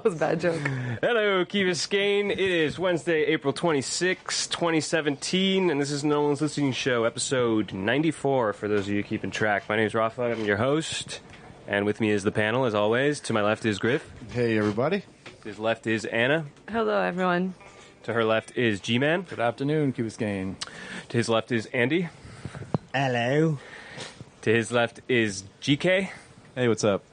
was a bad joke. Hello, Key Biscayne. It is Wednesday, April 26, 2017, and this is No One's Listening Show, episode 94, for those of you keeping track. My name is Rafa, I'm your host, and with me is the panel, as always. To my left is Griff. Hey, everybody. To his left is Anna. Hello, everyone. To her left is G-Man. Good afternoon, Key Biscayne. To his left is Andy. Hello. To his left is GK. Hey, what's up?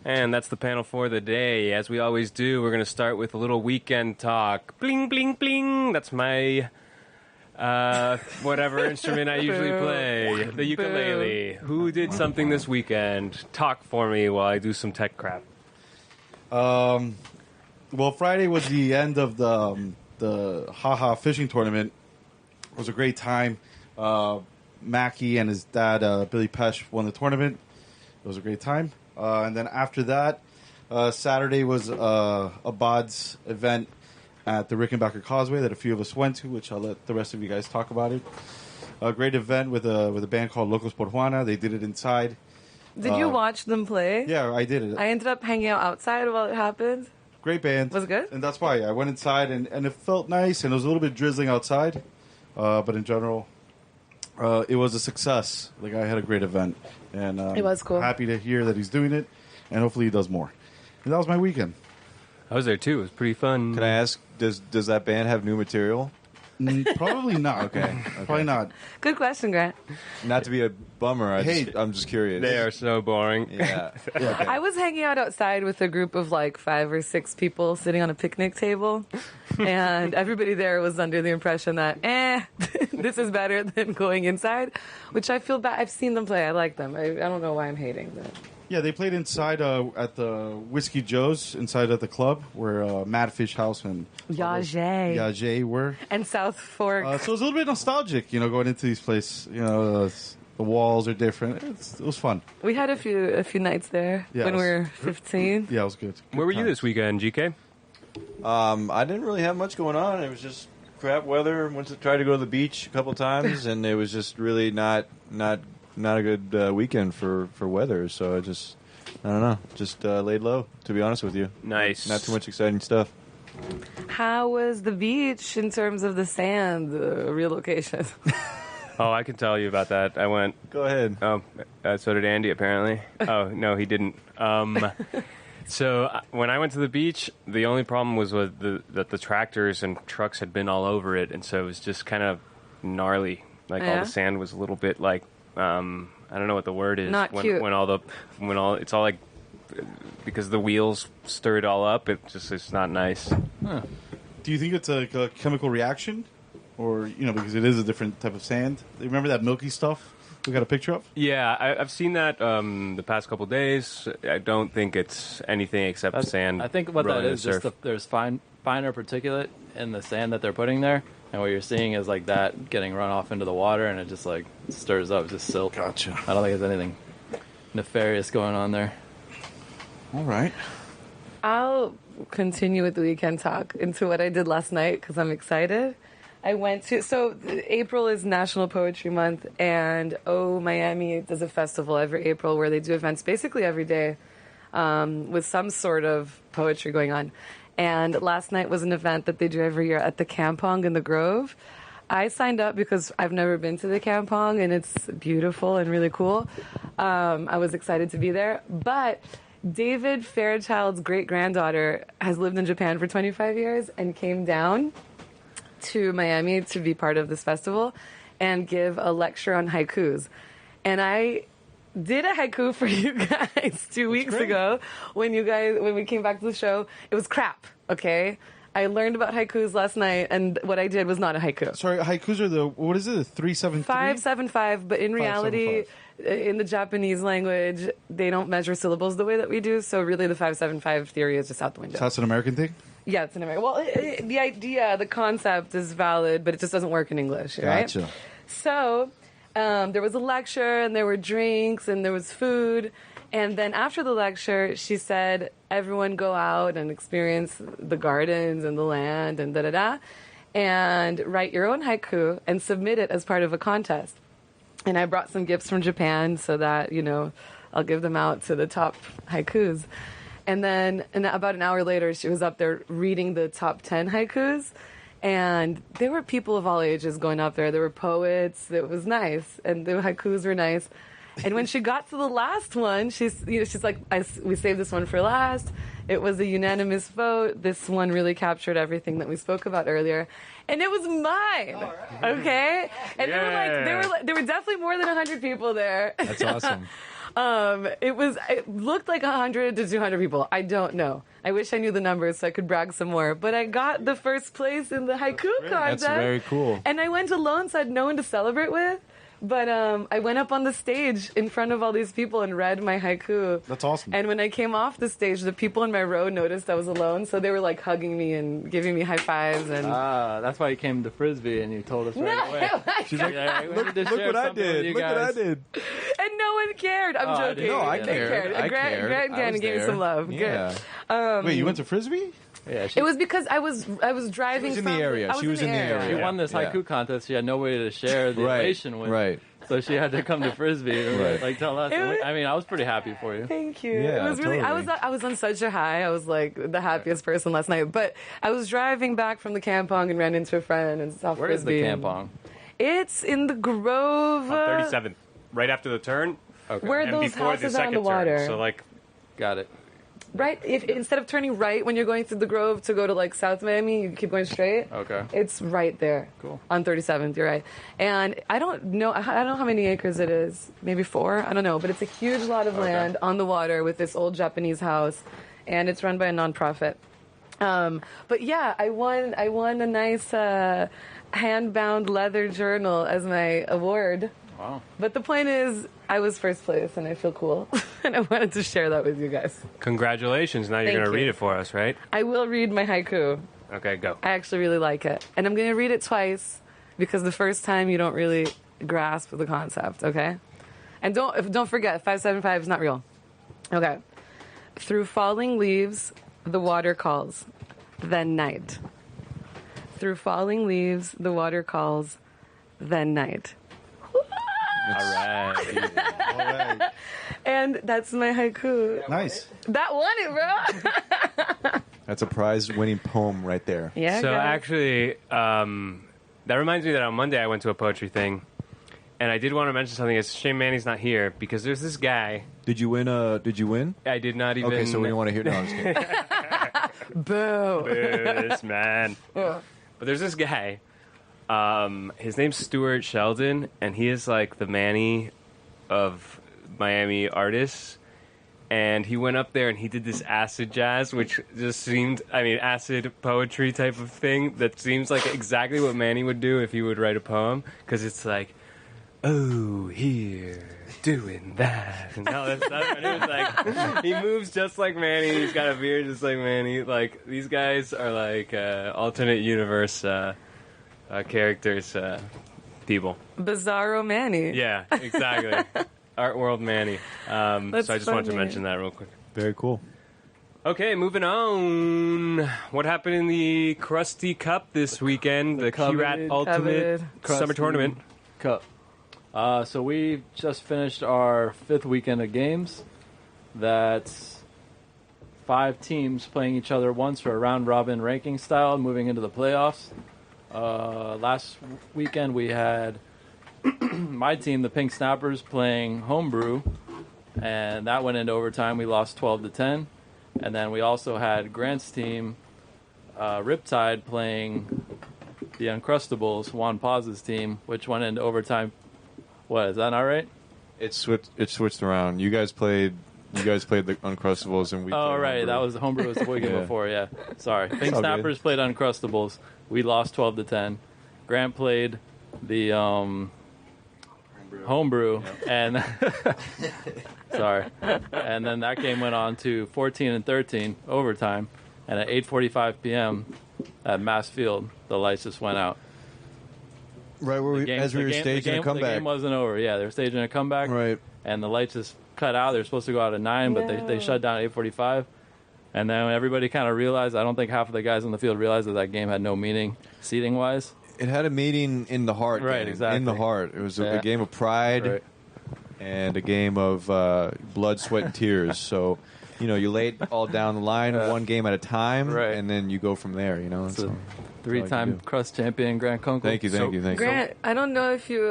And that's the panel for the day. As we always do, we're going to start with a little weekend talk. Bling, bling, bling. That's my, whatever instrument I usually play. The ukulele. Who did something this weekend? Talk for me while I do some tech crap. Well, Friday was the end of the haha fishing tournament. It was a great time. Mackie and his dad, Billy Pesh, won the tournament. It was a great time. And then after that, Saturday was a BODS event at the Rickenbacker Causeway that a few of us went to, which I'll let the rest of you guys talk about it. A great event with a band called Locos por Juana. They did it inside. Did you watch them play? Yeah, I did it. I ended up hanging out outside while it happened. Great band. Was it good? And that's why I went inside, and it felt nice, and it was a little bit drizzling outside. But in general, it was a success. The guy had a great event. And it was cool. Happy to hear that he's doing it, and hopefully he does more. And that was my weekend. I was there too. It was pretty fun. Can I ask, does that band have new material? Probably not. Okay. Probably not. Good question, Grant. Not to be a bummer, I'm just curious. They are so boring. Yeah. Okay. I was hanging out outside with a group of like 5 or 6 people sitting on a picnic table, and everybody there was under the impression that, this is better than going inside, which I feel bad. I've seen them play. I like them. I don't know why I'm hating them. Yeah, they played inside at the Whiskey Joe's, inside at the club, where Mad Fish House and Yajay were. And South Fork. So it was a little bit nostalgic, going into these places. The walls are different. It was fun. We had a few nights there when we were 15. Yeah, it was good. Where were you this weekend, GK? I didn't really have much going on. It was just crap weather. Went to try to go to the beach a couple times, and it was just really not a good weekend for weather. So I don't know, just laid low, to be honest with you. Nice. Not too much exciting stuff. How was the beach in terms of the sand relocation? Oh, I can tell you about that. I went. Go ahead. Oh, so did Andy, apparently. Oh, no, he didn't. So when I went to the beach, the only problem was that the tractors and trucks had been all over it, and so it was just kind of gnarly. Like all the sand was a little bit like, I don't know what the word is. Not cute. It's all like, because the wheels stir it all up, it's not nice. Huh. Do you think it's a chemical reaction? Or, because it is a different type of sand? Remember that milky stuff we got a picture of? Yeah, I've seen that the past couple of days. I don't think it's anything except sand. I think what that is, just there's finer particulate in the sand that they're putting there. And what you're seeing is like that getting run off into the water, and it just like stirs up, just silt. Gotcha. I don't think there's anything nefarious going on there. All right. I'll continue with the weekend talk into what I did last night because I'm excited. I went to, so April is National Poetry Month, and Miami does a festival every April where they do events basically every day with some sort of poetry going on. And last night was an event that they do every year at the Kampong in the Grove. I signed up because I've never been to the Kampong, and it's beautiful and really cool. I was excited to be there. But David Fairchild's great-granddaughter has lived in Japan for 25 years and came down to Miami to be part of this festival and give a lecture on haikus. And I did a haiku for you guys 2 weeks ago when we came back to the show. It was crap, okay? I learned about haikus last night, and what I did was not a haiku. Sorry, haikus are what is it, 373? 575, but in reality, in the Japanese language, they don't measure syllables the way that we do, so really the 575 theory is just out the window. So that's an American thing? Yeah, it's an American. Well, the idea, the concept is valid, but it just doesn't work in English, right? Gotcha. So there was a lecture, and there were drinks, and there was food. And then after the lecture, she said, everyone go out and experience the gardens and the land and da-da-da, and write your own haiku and submit it as part of a contest. And I brought some gifts from Japan so that, I'll give them out to the top haikus. And then about an hour later, she was up there reading the top 10 haikus. And there were people of all ages going up there. There were poets. It was nice. And the haikus were nice. And when she got to the last one, she's like, we saved this one for last. It was a unanimous vote. This one really captured everything that we spoke about earlier. And it was mine. Okay? And there were definitely more than 100 people there. That's awesome. It looked like 100 to 200 people. I don't know. I wish I knew the numbers so I could brag some more. But I got the first place in the haiku contest. That's very cool. And I went alone, so I had no one to celebrate with. But I went up on the stage in front of all these people and read my haiku. That's awesome. And when I came off the stage, the people in my row noticed I was alone, so they were like hugging me and giving me high fives. And That's why you came to Frisbee and you told us right away. She's like, look what I did. Look what I did. And no one cared. I'm joking. No, I They cared. I Grant cared. and Gannon gave me some love. Yeah. Good. Wait, you went to Frisbee? Yeah, It was because I was driving. She was in the area. She was in the area. She won this haiku contest. She had nobody to share the elation with. Right. So she had to come to Frisbee and Right. tell us. I was pretty happy for you. Thank you. Yeah, It was really. totally. I was on such a high. I was like the happiest person last night. But I was driving back from the Kampong and ran into a friend in South Where is the Frisbee. Kampong? It's in the Grove. On 37th, right after the turn. Okay. Where And those before houses the are on second the water. turn. So like, Got it. Right. If instead of turning right when you're going through the Grove to go to like South Miami, you keep going straight. Okay. It's right there. Cool. On 37th, you're right. And I don't know how many acres it is. Maybe 4. I don't know. But it's a huge lot of land on the water with this old Japanese house, and it's run by a nonprofit. But yeah, I won a nice hand-bound leather journal as my award. Wow. But the point is, I was first place, and I feel cool, and I wanted to share that with you guys. congratulations. Now you're Thank going to you. read it for us, right? I will read my haiku. Okay, go. I actually really like it, and I'm going to read it twice because the first time you don't really grasp the concept. Okay, and don't forget 575 is not real. Okay, through falling leaves, the water calls, then night. Through falling leaves, the water calls, then night. All right. All right. And that's my haiku. Nice. That won it, bro. That's a prize-winning poem right there. Yeah. So guys. actually, that reminds me that on Monday I went to a poetry thing, and I did want to mention something. It's a shame Manny's not here because there's this guy. Did you win? Did you win? I did not even. Okay, so we don't want to hear. No, I'm just kidding. boo. this man. Yeah. But there's this guy. His name's Stuart Sheldon, and he is like the Manny of Miami artists. And he went up there and he did this acid jazz, which just seemed, acid poetry type of thing that seems like exactly what Manny would do if he would write a poem. Because it's like, oh, here, doing that. And all that stuff. And it was like, he moves just like Manny. He's got a beard just like Manny. Like, these guys are like alternate universe characters, people. Bizarro Manny. Yeah, exactly. Art World Manny. So I just wanted to funny. mention that real quick. Very cool. Okay, moving on. What happened in the Krusty Cup this weekend? The Key-Rat coveted- Ultimate Summer Krusty Tournament. Cup. So we just finished our 5th weekend of games. That's 5 teams playing each other once for a round-robin ranking style, moving into the playoffs. Last weekend we had my team, the Pink Snappers, playing Homebrew, and that went into overtime. We lost 12-10. And then we also had Grant's team, Riptide, playing the Uncrustables, Juan Paz's team, which went into overtime. What, is that not right? It switched around. You guys played the Uncrustables, and we. Oh, played right. Homebrew. That was Homebrew was the weekend Yeah. before, yeah. Sorry. Pink all good. Snappers played Uncrustables. We lost 12-10. Grant played the Homebrew, and sorry. And then that game went on to 14-13 overtime, and at 8:45 p.m. at Mass Field, the lights just went out. right where we were staging a The comeback. game wasn't over. Yeah, they were staging a comeback. Right. And the lights just cut out. They were supposed to go out at 9, but they shut down at 8:45. And then everybody kind of realized, I don't think half of the guys on the field realized that game had no meaning seating-wise. It had a meaning in the heart. Right, Dan, exactly. In the heart. It was a Yeah. game of pride Right. and a game of blood, sweat, and tears. So you lay it all down the line, one game at a time, Right. and then you go from there. So, 3-time crust champion Grant Kunkel. Thank you. Grant, I don't know if you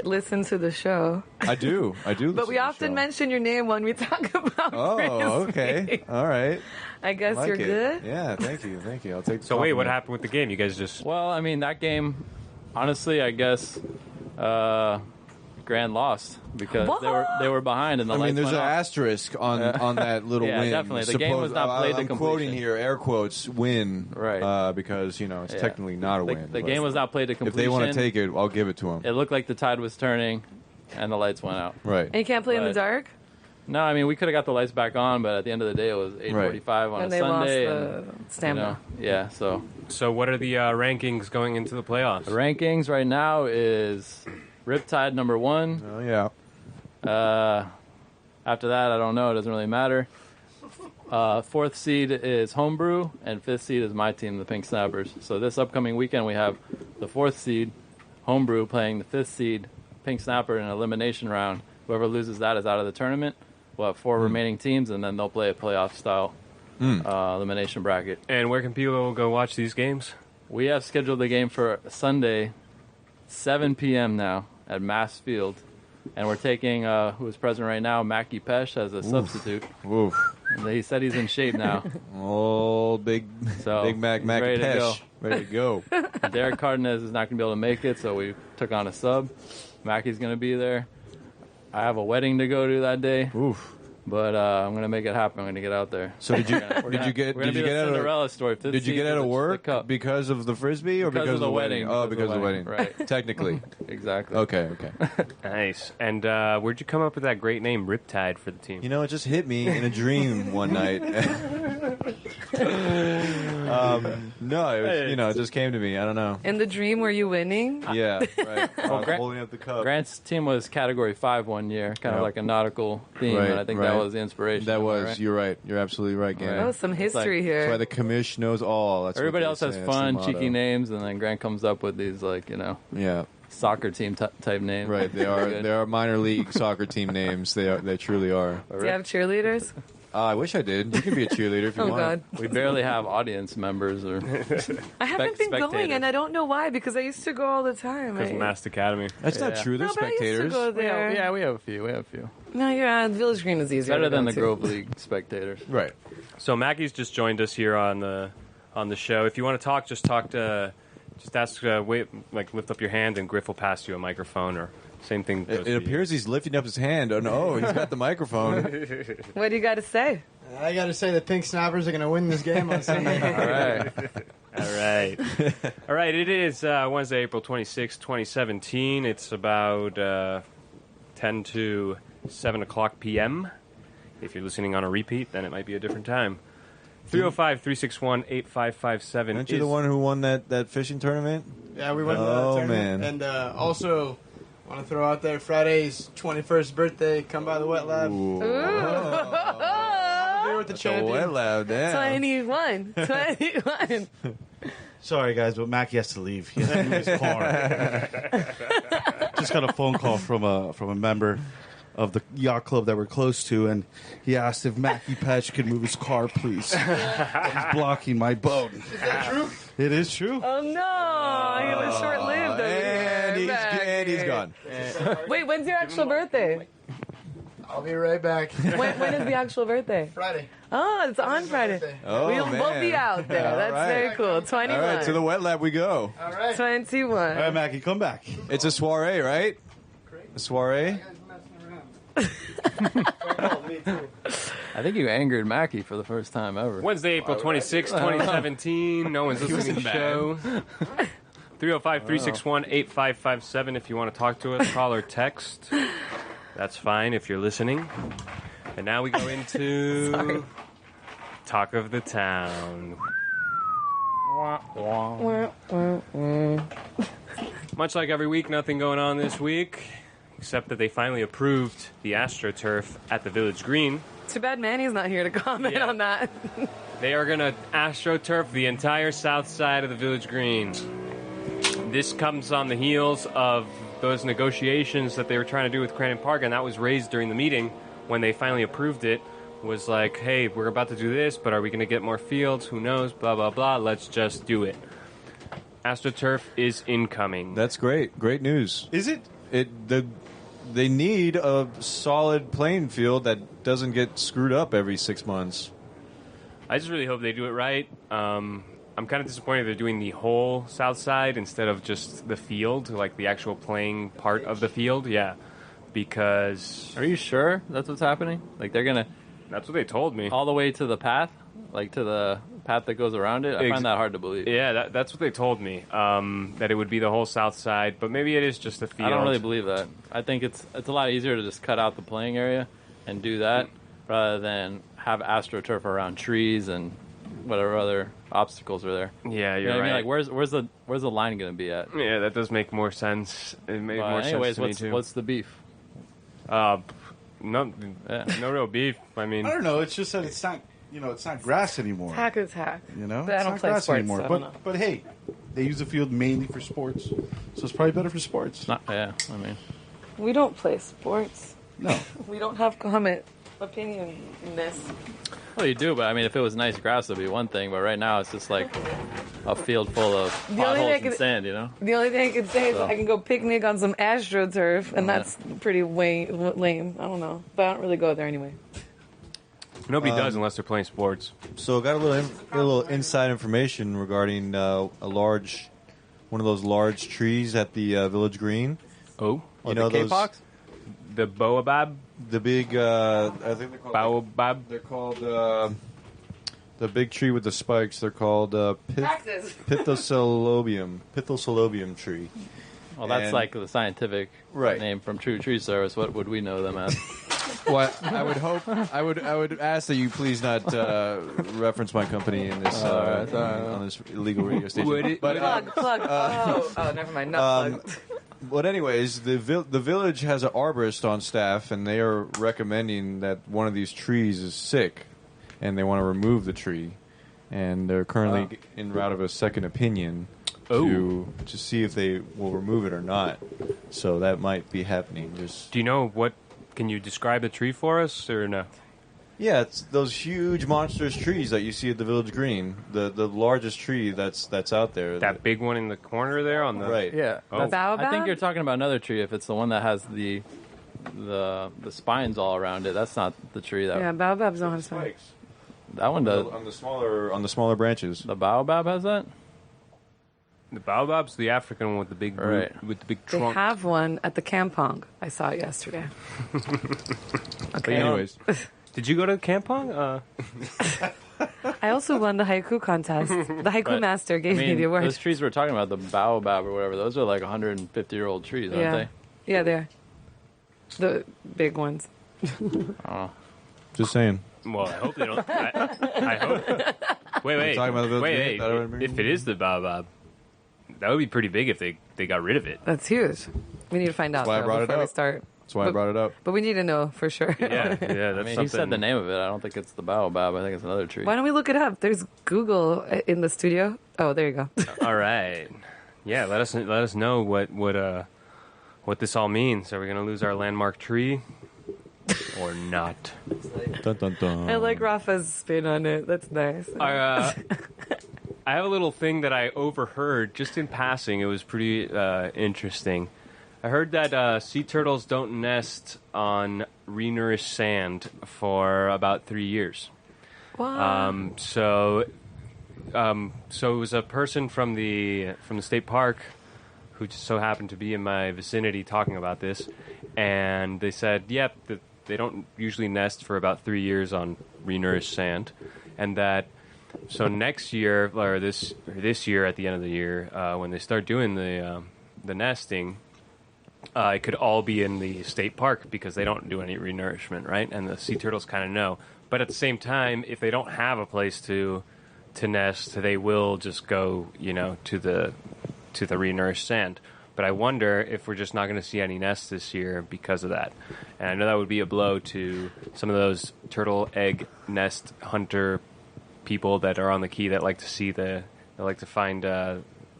listen to the show. I do. But we listen to the often show. mention your name when we talk about Oh, Frisbee. okay. All right. I guess Like you're it. good. Yeah, thank you. I'll take the So wait, what compliment. happened with the game? You guys just Well, I mean, that game, honestly, I guess Grand lost because they were behind and the I lights mean, there's went an off. asterisk on that little Yeah, win. definitely. The game was not played to I'm quoting completion. here, air quotes, win. Right. Because, it's Yeah. technically not a The, win. the but game was not played to If completion. they want to take it, I'll give it to them. It looked like the tide was turning and the lights went out. Right. And you can't play in the But- dark? No, I mean, we could have got the lights back on, but at the end of the day, it was 8:45 on And a they Sunday. lost the stamina. Yeah, so so what are the rankings going into the playoffs? the rankings right now is Riptide number 1. Oh, yeah. After that, I don't know. It doesn't really matter. 4th seed is Homebrew, and 5th seed is my team, the Pink Snappers. So this upcoming weekend, we have the 4th seed, Homebrew, playing the 5th seed, Pink Snapper, in an elimination round. Whoever loses that is out of the tournament. We'll have 4 remaining teams, and then they'll play a playoff-style elimination bracket. And where can people go watch these games? We have scheduled the game for Sunday, 7 p.m. now at Mass Field. And we're taking, who is present right now, Mackie Pesh as a substitute. Oof. He said he's in shape now. Oh, Big So, Mac he's ready to go. Pesh. Ready to go. Derek Cardenas is not going to be able to make it, so we took on a sub. Mackie's going to be there. I have a wedding to go to that day, Oof. but I'm going to make it happen. I'm going to get out there. So did you We're did you get We're going did to you be the get out of Cinderella story. did you get out of work because of the frisbee or because of the wedding? Oh, because of the wedding. Right. Technically. Exactly. Okay. Nice. And where'd you come up with that great name, Riptide, for the team? It just hit me in a dream one night. No, it was, it just came to me. I don't know. In the dream, were you winning? Yeah, right. I was Grant- holding up the cup. Grant's team was Category 5 one year, kind of Yeah. like a nautical theme, Right, and I think right. that was the inspiration. That Am I was. right? You're right. You're absolutely right, Gannon. Oh, some history That's why here. the commish knows all. That's what Everybody they else has say. That's the fun, motto. cheeky names, and then Grant comes up with these, Yeah, soccer team type names. right. They are. They are minor league soccer team names. They are. They truly are. Do you have cheerleaders? I wish I did. You can be a cheerleader if you Oh, want. God. We barely have audience members or I haven't been going, spectators. and I don't know why, because I used to go all the time. Because I- Mast Academy. That's not Yeah. true. They're No, but I used to spectators. go we there. have a few. No, you're on Village Green is easier. Better to go than the to. Grove League spectators. Right. So Mackie's just joined us here on the show. If you want to talk, just ask. Lift up your hand, and Griff will pass you a microphone. Or same thing. goes It for you. appears he's lifting up his hand. Oh no, he's got the microphone. What do you got to say? I got to say the Pink Snappers are going to win this game on Sunday. All right. All right. All right. It is Wednesday, April 26, 2017. It's about 10 to 7 o'clock p.m. If you're listening on a repeat, then it might be a different time. 305-361-8557. Aren't you the one who won that fishing tournament? Yeah, we went to Oh, that tournament. man. And also, want to throw out there Friday's 21st birthday. Come by the Wet Lab. Ooh. Beer with the Wet champion. lab, damn. 21. 21. Sorry, guys, but Mackie has to leave. He has to move his car. Just got a phone call from a member of the yacht club that we're close to, and he asked if Mackie Patch could move his car, please. He's blocking my boat. Is that true? It is true. Oh, no. He was short-lived over And here. and he's gone. Wait, when's your actual birthday? I'll be right back. When is the actual birthday? Friday. Oh, it's on Friday. birthday. Oh, We'll man. both be out there. All That's right. very cool. 21. All right, to the wet lab we go. All right. 21. All right, Mackie, come back. It's a soiree, right? A soiree? I think you angered Mackie for the first time ever. Wednesday, April 26, 2017. No one's listening to the show. 305-361-8557 if you want to talk to us. Call or text. That's fine if you're listening. And now we go into Talk of the Town. Much like every week, nothing going on this week, except that they finally approved the AstroTurf at the Village Green. Too bad Manny's not here to comment Yeah. on that. They are going to AstroTurf the entire south side of the Village Green. This comes on the heels of those negotiations that they were trying to do with Crandon Park, and that was raised during the meeting when they finally approved it. was like, hey, we're about to do this, but are we going to get more fields? Who knows? Blah, blah, blah. Let's just do it. AstroTurf is incoming. That's great. Great news. Is it? They need a solid playing field that doesn't get screwed up every 6 months. I just really hope they do it right. I'm kind of disappointed they're doing the whole south side instead of just the field, like the actual playing part of the field. Yeah, because Are you sure that's what's happening? Like they're gonna that's what they told me. all the way to the path, like to the path that goes around it. I find that hard to believe. Yeah, that's what they told me. That it would be the whole south side, but maybe it is just the field. I don't really believe that. I think it's a lot easier to just cut out the playing area and do that rather than have AstroTurf around trees and whatever other obstacles are there. Yeah, You you're know what right. I mean? Like where's the line going to be at? Yeah, that does make more sense. It made But more anyways, sense to me too. what's the beef? No Yeah. real beef. I mean, I don't know. It's just that it's not. It's not grass anymore. Hack is hack. You know, But I it's don't not play grass sports, anymore. so I don't know. But hey, they use the field mainly for sports, so it's probably better for sports. Yeah, I mean, We don't play sports. No, We don't have comment opinion in this. well, you do, but I mean, if it was nice grass, it'd be one thing. But right now, it's just like a field full of The only thing I potholes and could- sand. You know, The only thing I can say is So- I can go picnic on some AstroTurf, and Yeah. that's pretty lame. I don't know, but I don't really go there anyway. nobody does unless they're playing sports. So got a little inside information regarding one of those large trees at the Village Green. Oh, You know the those K-Pox? the baobab, the big I think they're called baobab. they're called the big tree with the spikes. They're called Practice. Pithosylobium tree. Well, that's And- like the scientific Right. name from True Tree Service. What would we know them as? What I would hope I would ask that you please not reference my company in this on this illegal radio station. Would it- but Plug. Oh, never mind. Not plugged. But anyways, the village has an arborist on staff, and they are recommending that one of these trees is sick, and they want to remove the tree, and they're currently en route of a second opinion to see if they will remove it or not. So that might be happening. Do you know what? Can you describe the tree for us or no? Yeah, it's those huge monstrous trees that you see at the Village Green. The largest tree that's out there. That big one in the corner there on the Right. Yeah, Oh. that's- I Baobab? think you're talking about another tree. If it's the one that has the spines all around it, that's not the tree that Yeah, baobabs don't have spikes. spikes that one does. on the smaller branches. The baobab has that. The baobab's the African one with the big root, Right. with the big They trunk. have one at the Kampong. I saw it yesterday. But anyways, Did you go to Kampong? I also won the haiku contest. The haiku But, master gave me the award. those trees we're talking about, the baobab or whatever, those are like 150-year-old trees, aren't Yeah. they? Yeah, they're the big ones. Oh, just saying. Well, I hope they don't. I hope. Wait. talking about the Village Wait. Green? That would be- If it is the baobab, that would be pretty big if they got rid of it. That's huge. We need to find out why I though, brought it before we up. start. That's why I brought it up. But we need to know for sure. Yeah, that's I mean, something. he said the name of it. I don't think it's the baobab. I think it's another tree. Why don't we look it up? There's Google in the studio. Oh, there you go. All right. Yeah, let us know what this all means. Are we going to lose our landmark tree or not? Dun, dun, dun. I like Rafa's spin on it. That's nice. I have a little thing that I overheard just in passing. It was pretty interesting. I heard that sea turtles don't nest on renourished sand for about 3 years. Wow. So it was a person from the state park who just so happened to be in my vicinity talking about this, and they said, yep, that they don't usually nest for about 3 years on renourished sand, and that so next year or this year at the end of the year when they start doing the nesting. It could all be in the state park because they don't do any renourishment, right? And the sea turtles kind of know. But at the same time, if they don't have a place to nest, they will just go, to the renourished sand. But I wonder if we're just not going to see any nests this year because of that. And I know that would be a blow to some of those turtle egg nest hunter people that are on the key that like to see they like to find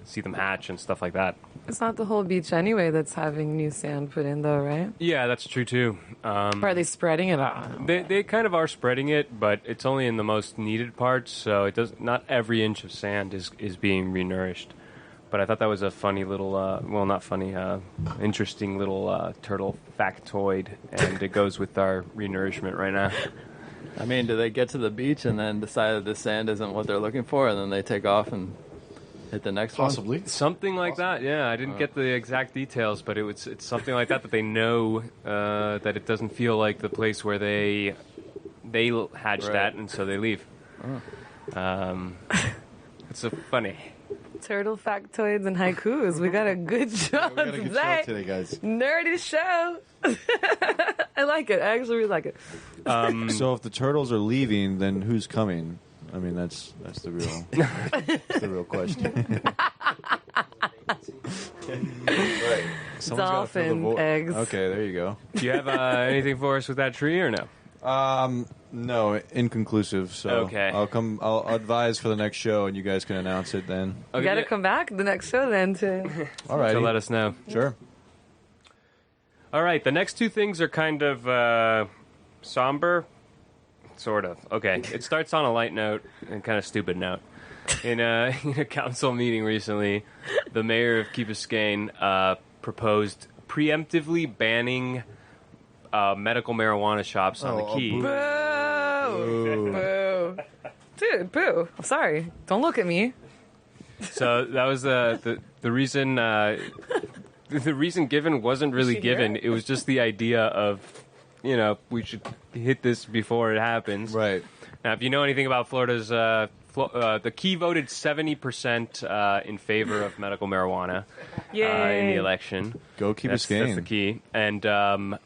see them hatch and stuff like that. It's not the whole beach anyway that's having new sand put in, though, right? Yeah, that's true too. Or are they spreading it out? They kind of are spreading it, but it's only in the most needed parts, so it does not every inch of sand is being renourished. But I thought that was a funny little, well, not funny, interesting little turtle factoid, and it goes with our renourishment right now. I mean, do they get to the beach and then decide that the sand isn't what they're looking for, and then they take off and hit the next Possibly. one? Something like that, yeah. I didn't get the exact details, but it's something like that they know that it doesn't feel like the place where they hatched Right. at, and so they leave. It's so funny. Turtle factoids and haikus. We got a good show We got a good today. show today, guys. Nerdy show. I like it. I actually really like it. So if the turtles are leaving, then who's coming? I mean, that's the real that's the real question. Right. Someone's gotta fill the Dolphin void. eggs. Okay, there you go. Do you have anything for us with that tree or no? No, inconclusive. So Okay. I'll advise for the next show, and you guys can announce it then. You Okay, got to yeah. come back the next show then to. All right. So let us know. Sure. All right, the next two things are kind of somber, sort of. Okay, it starts on a light note and kind of stupid note. In a council meeting recently, the mayor of Key Biscayne proposed preemptively banning medical marijuana shops on the Key. Boo! Boo! Dude, boo! I'm sorry. Don't look at me. So that was the reason. The reason given wasn't really Did you hear given. it? It was just the idea of, we should hit this before it happens. Right. Now, if you know anything about Florida's, the Key voted 70% in favor of medical marijuana in Yay! the election. Go Key That's Biscayne. the key. And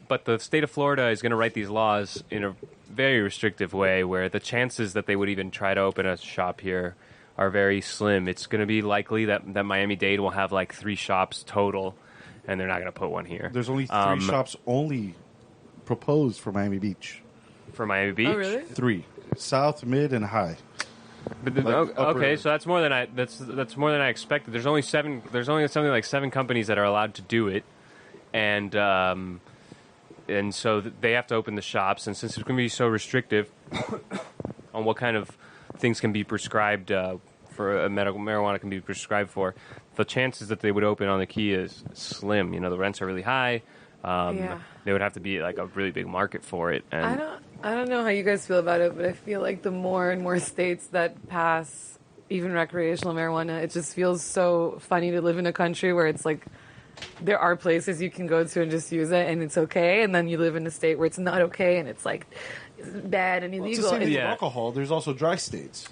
but the state of Florida is going to write these laws in a very restrictive way, where the chances that they would even try to open a shop here are very slim. It's going to be likely that Miami-Dade will have like 3 shops total, and they're not going to put one here. There's only 3 shops only proposed for Miami Beach. For Miami Beach. Oh, really? 3. South, mid, and high. But the, Like upper- okay, so that's more than that's more than I expected. There's only something like 7 companies that are allowed to do it, and so they have to open the shops. And since it's going to be so restrictive on what kind of things can be prescribed for a medical marijuana can be prescribed for, the chances that they would open on the Key is slim. The rents are really high. Yeah. They would have to be like a really big market for it. And I don't know how you guys feel about it, but I feel like the more and more states that pass even recreational marijuana, it just feels so funny to live in a country where it's like there are places you can go to and just use it and it's okay, and then you live in a state where it's not okay and it's like it's bad and It's the illegal. same with Yeah. alcohol. There's also dry states.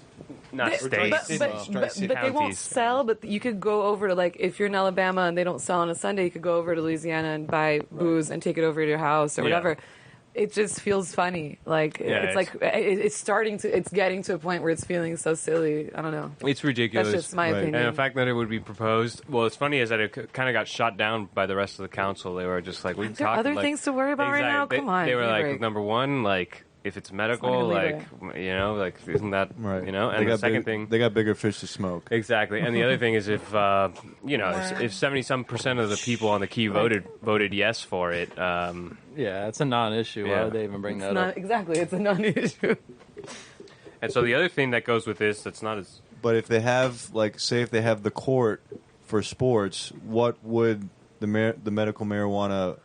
not They- states. but they won't counties. sell. But you could go over to, like, if you're in Alabama and they don't sell on a Sunday, you could go over to Louisiana and buy booze and take it over to your house or Yeah. whatever. It just feels funny. Like Yeah, it's getting to a point where it's feeling so silly. I don't know. It's ridiculous. That's just my Right. opinion. And the fact that it would be proposed, well, it's funny is that it kind of got shot down by the rest of the council. They were just like, we There are talked other like, things to worry about right now? They- Come on, They were give me a like, break. number one, like, if it's medical, gonna like, leave like, isn't that, Right. And They the got second big- thing. they got bigger fish to smoke. Exactly, and the other thing is if if 70-some% of the people on the Key voted yes for it, Yeah, it's a non-issue. Yeah. Why would they even bring It's that not up? exactly. It's a non-issue. and so the other thing that goes with this that's not as But if they have, like, say, if they have the court for sports, what would the medical marijuana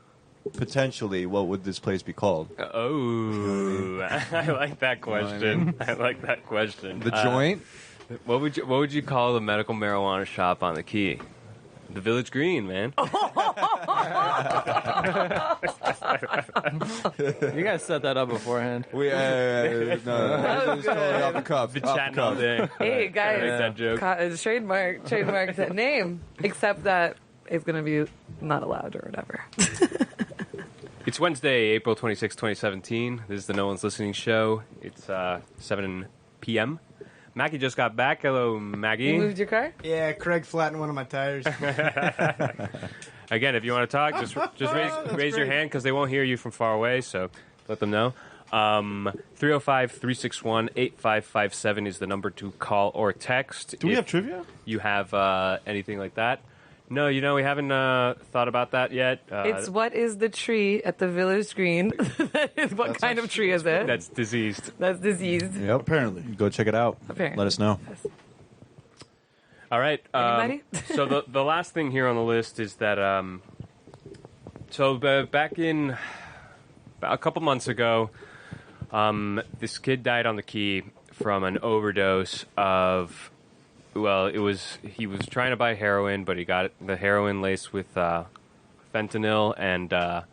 potentially? What would this place be called? oh, I like that question. I like that question. The joint. What would you call the medical marijuana shop on the Key? The Village Green, man. You guys set that up beforehand. We no, it's totally off the cuff. Been off the chatting all cuff. day. Hey I guys, like that joke. trademark that name, except that it's gonna be not allowed or whatever. It's Wednesday, April 26, 2017. This is the No One's Listening show. It's 7 p.m. Maggie just got back. Hello, You Maggie. moved your car? Yeah, Craig flattened one of my tires. Again, if you want to talk, just that's raise your great. hand because they won't hear you from far away, so let them know. 305-361-8557 is the number to call or text. Do we if have trivia? you have anything like that. No, we haven't thought about that yet. It's what is the tree at the village green? That is, what kind of tree is it? That's diseased. That's diseased. Yep. Apparently. Go check it out. Apparently. Let us know. Yes. All right. Anybody? So the last thing here on the list is that back in a couple months ago, this kid died on the key from an overdose of. Well, he was trying to buy heroin, but he got the heroin laced with fentanyl and the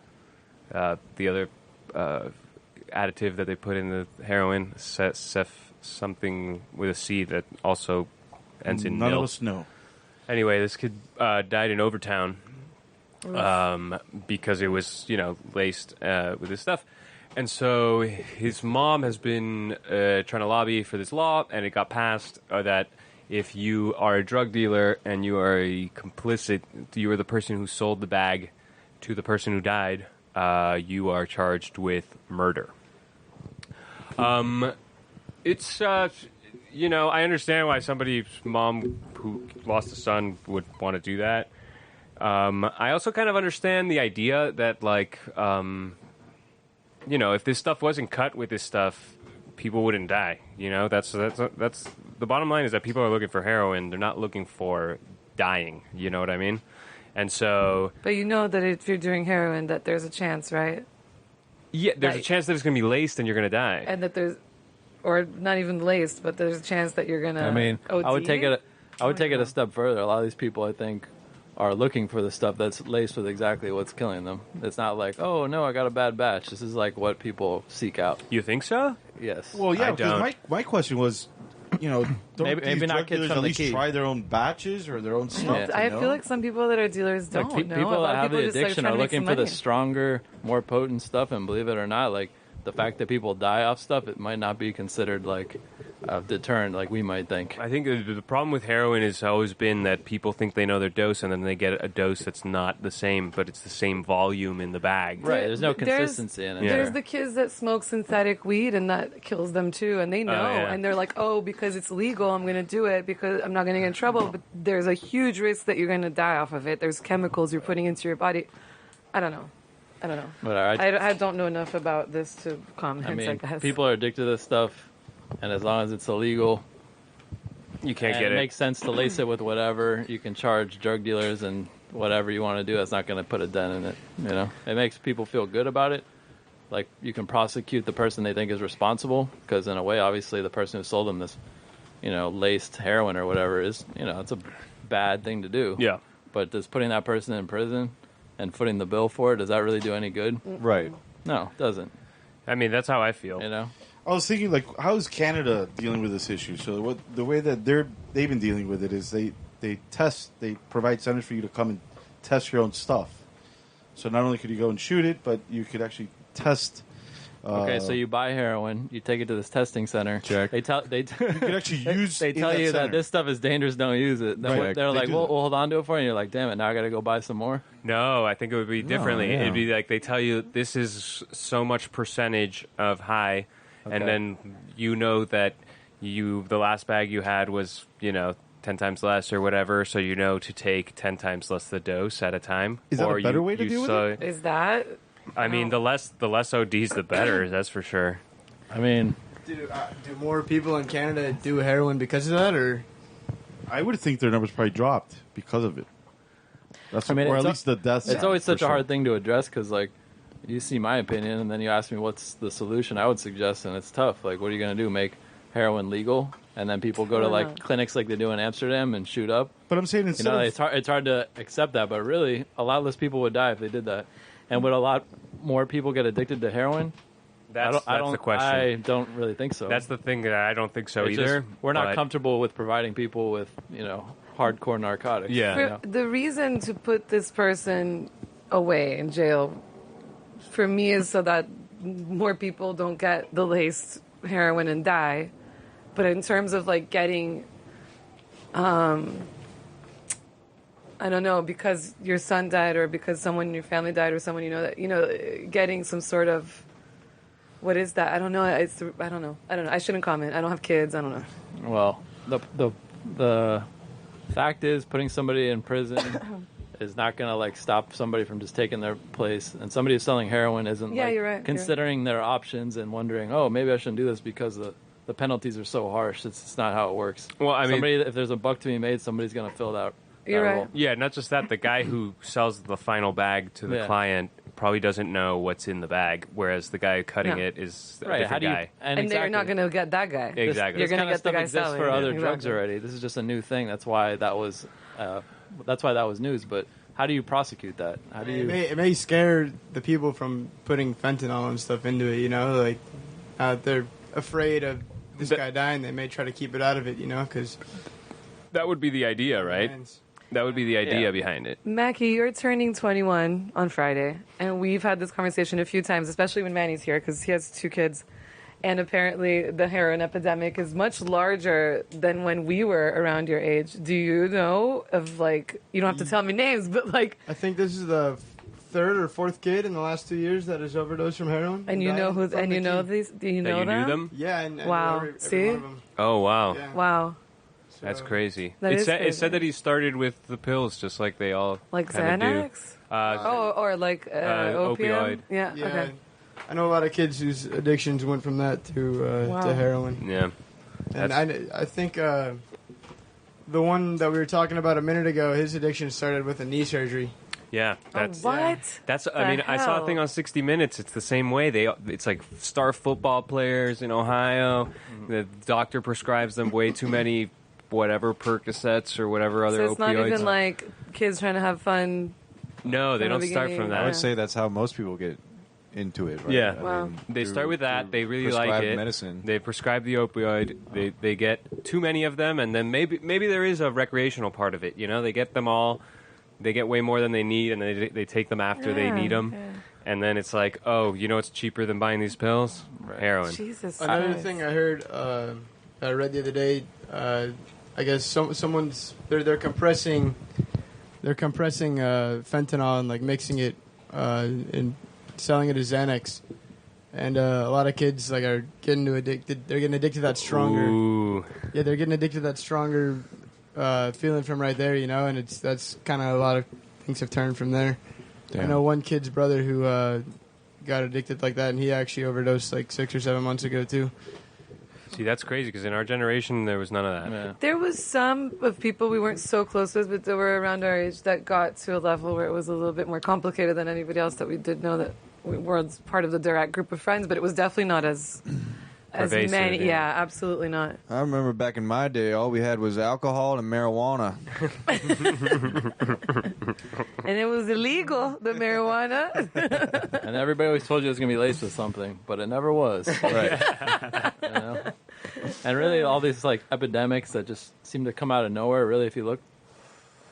other additive that they put in the heroin, something with a C that also ends in None nil. of us know. Anyway, this kid died in Overtown because it was, laced with this stuff. And so his mom has been trying to lobby for this law, and it got passed that if you are a drug dealer and you are a complicit, you are the person who sold the bag to the person who died, you are charged with murder. It's, I understand why somebody's mom who lost a son would want to do that. I also kind of understand the idea that, if this stuff wasn't cut with this stuff, people wouldn't die. That's the bottom line is that people are looking for heroin. They're not looking for dying. You know what I mean? And so... But you know that if you're doing heroin, that there's a chance, right? Yeah, there's a chance that it's going to be laced and you're going to die. And that there's... Or not even laced, but there's a chance that you're going to OD? I would take it a step further. A lot of these people, I think, are looking for the stuff that's laced with exactly what's killing them. It's not like, oh, no, I got a bad batch. This is like what people seek out. You think so? Yes. Well, yeah, I because don't. my question was, don't Maybe these not drug kids dealers from at the least key. try their own batches or their own stuff? I to feel like some people that are dealers don't Like, know. people A lot that of have the people just, addiction trying are to make looking some for the money. stronger, more potent stuff, and believe it or not, like the fact that people die off stuff, it might not be considered like a deterrent like we might think. I think the problem with heroin has always been that people think they know their dose, and then they get a dose that's not the same, but it's the same volume in the bag. Right, there's no There's- consistency in it. Yeah. There's the kids that smoke synthetic weed, and that kills them too, and they know, yeah. and they're like, "Oh, because it's legal, I'm going to do it because I'm not going to get in trouble." But there's a huge risk that you're going to die off of it. There's chemicals you're putting into your body. I don't know. But I don't know enough about this to comment. I mean, guess people are addicted to this stuff, and as long as it's illegal, You can't and get it it. makes sense to lace it with whatever. You can charge drug dealers and whatever you want to do. That's not going to put a dent in it. It makes people feel good about it. Like you can prosecute the person they think is responsible because, in a way, obviously, the person who sold them this, laced heroin or whatever is, it's a bad thing to do. Yeah. But does putting that person in prison and footing the bill for it, does that really do any good? Right. No, it doesn't. I mean, that's how I feel. I was thinking, how is Canada dealing with this issue? So the way that they've been dealing with it is they provide centers for you to come and test your own stuff. So not only could you go and shoot it, but you could actually test. Okay, so you buy heroin, you take it to this testing center. Check. They You could actually use. they in tell you center. that this stuff is dangerous, don't use it. Then Right. they're They like, do we'll that. hold on to it for you. And you're like, damn it, now I got to go buy some more. No, I think it would be differently. yeah. It'd be like they tell you this is so much percentage of high, and then that the last bag you had was 10 times less or whatever, so to take 10 times less the dose at a time. Is that a Or better way to deal with it? is that. I mean, the less ODs, the better. That's for sure. I mean, Do more people in Canada do heroin because of that, or I would think their numbers probably dropped because of it. That's I mean, or it's at least the deaths. it's always for such a sure. hard thing to address because, like, you see my opinion, and then you ask me what's the solution I would suggest, and it's tough. Like, what are you going to do? Make heroin legal? And then people go to, like, clinics like they do in Amsterdam and shoot up? But I'm saying instead of It's hard to accept that, but really, a lot less people would die if they did that. And would a lot more people get addicted to heroin? That's the question. I don't really think so. That's the thing that I don't think so It's either. just, we're not but- comfortable with providing people with, hardcore narcotics. Yeah. The reason to put this person away in jail for me is so that more people don't get the laced heroin and die. But in terms of getting, I don't know, because your son died or because someone in your family died or someone getting some sort of What is that? I don't know. I don't know. I shouldn't comment. I don't have kids. I don't know. Well, the fact is, putting somebody in prison is not going to like stop somebody from just taking their place. And somebody who's selling heroin isn't Yeah, like you're right. considering their options and wondering, oh, maybe I shouldn't do this because the penalties are so harsh. It's not how it works. Well, I mean, if there's a buck to be made, somebody's going to fill that. You're right. role. yeah, not just that. The guy who sells the final bag to the Yeah. client probably doesn't know what's in the bag, whereas the guy cutting No. it is a Right? different How do you? guy. And exactly. they're not going to get that guy. Exactly. You're This going to kinda get the stuff guy exists selling. for other Yeah. drugs Exactly. already. This is just a new thing. That's why that was news. But how do you prosecute that? How do you? It may scare the people from putting fentanyl and stuff into it. You know, like they're afraid of this guy dying. They may try to keep it out of it. You know, because That would be the idea, right? That would be the idea Yeah. behind it. Mackie, you're turning 21 on Friday, and we've had this conversation a few times, especially when Manny's here, because he has 2 kids. And apparently the heroin epidemic is much larger than when we were around your age. Do you know of, like, you don't have to tell me names, but, like, I think this is the 3rd or 4th kid in the last 2 years that has overdosed from heroin. and you know died who, from and the you know key. these, do you That know you them? knew them? Yeah, and Wow. every See? one of them. Oh wow, Yeah. Wow. that's So- crazy. That It is said crazy. that he started with the pills, just like they all Like kinda do. Xanax? Or like opium? opioid. Yeah, Yeah, okay. I know a lot of kids whose addictions went from that to Wow. to heroin. Yeah, And I think the one that we were talking about a minute ago, his addiction started with a knee surgery. yeah. That's What? That's. The I mean, I saw a hell? thing on 60 Minutes. It's the same way. It's like star football players in Ohio. The doctor prescribes them way too many, whatever Percocets or whatever other So it's opioids. not even like kids trying to have fun. no, they from the don't start from beginning. that. I would say that's how most people get into it. Right? Yeah. I Wow. mean, They through- start with that. through They really like prescribed it. medicine. They prescribe the opioid. They get too many of them, and then maybe there is a recreational part of it. You know, they get them all. They get way more than they need, and they take them after they Yeah, need them. yeah. And then it's like, oh, you know what's cheaper than buying these pills? Heroin. Jesus Another Christ. thing I heard, I read the other day. I guess someone's they're compressing fentanyl and like mixing it and selling it as Xanax, and a lot of kids like are getting addicted. They're getting addicted to that stronger. Ooh. Yeah, they're getting addicted to that stronger feeling from right there, you know. And that's kind of a lot of things have turned from there. I know one kid's brother who got addicted like that, and he actually overdosed like 6 or 7 months ago too. See, that's crazy because in our generation there was none of that. Yeah. There was some of people we weren't so close with, but that were around our age that got to a level where it was a little bit more complicated than anybody else that we did know that we were part of the direct group of friends, but it was definitely not as Pervasive, many. yeah. Yeah, absolutely not. I remember back in my day, all we had was alcohol and marijuana. And it was illegal, the marijuana. And everybody always told you it was going to be laced with something, but it never was. Right. You know? And really, all these like epidemics that just seem to come out of nowhere. Really, if you look,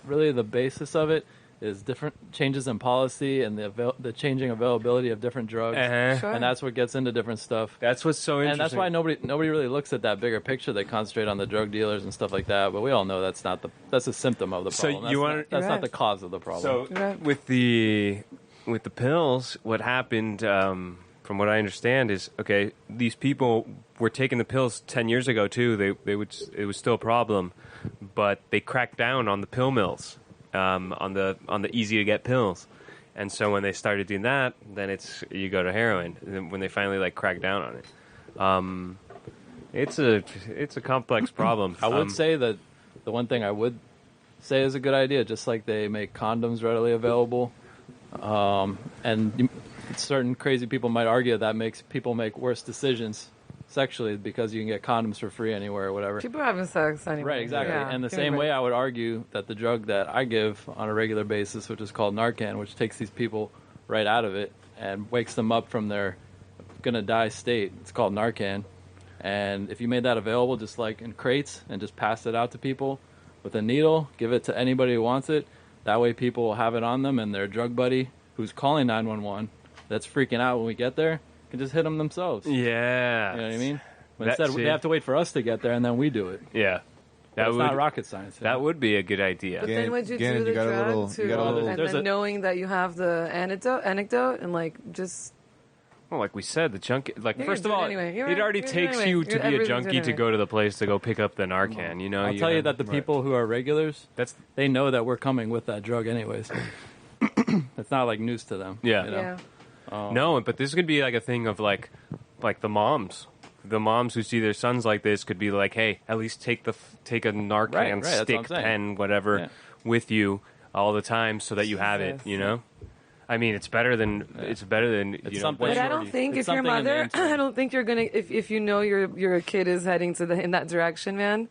really the basis of it is different changes in policy and the changing availability of different drugs, Uh-huh. Sure. and that's what gets into different stuff. That's what's so interesting. And that's why nobody really looks at that bigger picture. They concentrate on the drug dealers and stuff like that. But we all know that's a symptom of the So problem. you that's wanna- not, that's Right. not the cause of the problem. So Right. with the pills, what happened, from what I understand, is okay. These people were taking the pills 10 years ago too. It was still a problem, but they cracked down on the pill mills, on the easy to get pills. And so when they started doing that, then you go to heroin. And then when they finally like cracked down on it, it's a complex problem. I would say that the one thing I would say is a good idea, just like they make condoms readily available, and certain crazy people might argue that makes people make worse decisions sexually because you can get condoms for free anywhere or whatever. People are having sex anyway. Right, exactly. Yeah, And the give me same a way break. I would argue that the drug that I give on a regular basis, which is called Narcan, which takes these people right out of it and wakes them up from their gonna die state. It's called Narcan. And if you made that available just like in crates and just passed it out to people with a needle, give it to anybody who wants it, that way people will have it on them and their drug buddy who's calling 911 that's freaking out when we get there can just hit them themselves. yeah, You know what I mean? But That- instead, see- they have to wait for us to get there and then we do it. yeah. But it's not rocket science. That would be a good idea. But Again- then would you again, do you the got a drug little- to, you got a little- and There's then a- knowing that you have the anecdote and like just Well, like we said, the junkie. Like You're first of gonna do all, it anyway. You're it right. already You're gonna takes do it you anyway. to be a Everybody's junkie doing to it. go to the place to go pick up the Narcan. You know, I'll tell you that the people who are regulars, they know that we're coming with that drug anyways. It's not like news to them. Yeah. you know? Yeah. No, but this could be like a thing of like the moms. The moms who see their sons like this could be like, hey, at least take a Narcan Right, that's what stick, I'm saying. pen, whatever, Yeah. with you all the time so that you have it. Jesus. You know, I mean, it's better than you know. something- But I what- don't think It's if you're something in the mother, interim. I don't think you're gonna. If you know your kid is heading in that direction, man.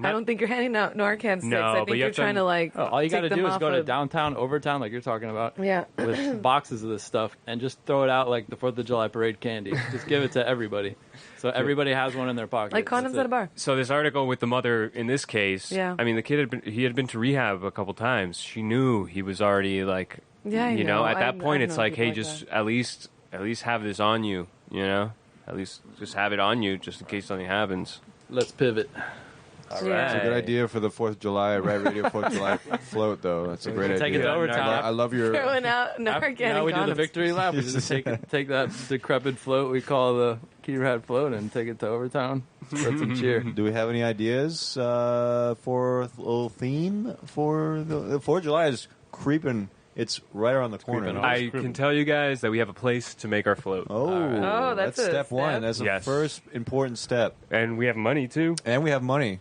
I don't think you're handing out Narcan sticks. No, I but think you you're have to- trying to like. Oh, all you got to take do them is off go to of- downtown, Overtown, like you're talking about, Yeah. with boxes of this stuff, and just throw it out like the 4th of July parade candy. Just give it to everybody, so everybody has one in their pocket. Like condoms at a bar. So this article with the mother in this case, Yeah. I mean, the kid had been to rehab a couple times. She knew he was already like, Yeah, I you know, know. at that I point know it's like, people hey, like just that. at least have this on you, you know, at least just have it on you just in case something happens. Let's pivot. Yeah. It's a good idea for the 4th of July, Red Radio 4th of July float, though. That's a great Take idea. it to Overtown. I love your. Throwing out Now Narcan. we do the condoms. victory lap. We just take that decrepit float we call the Key Rad float and take it to Overtown for some cheer. Do we have any ideas for a little theme for the 4th of July? Is creeping. It's right around the corner. creeping. I can tell you guys that we have a place to make our float. Oh, that's a step one. step. That's the Yes. first important step. And we have money too. And we have money.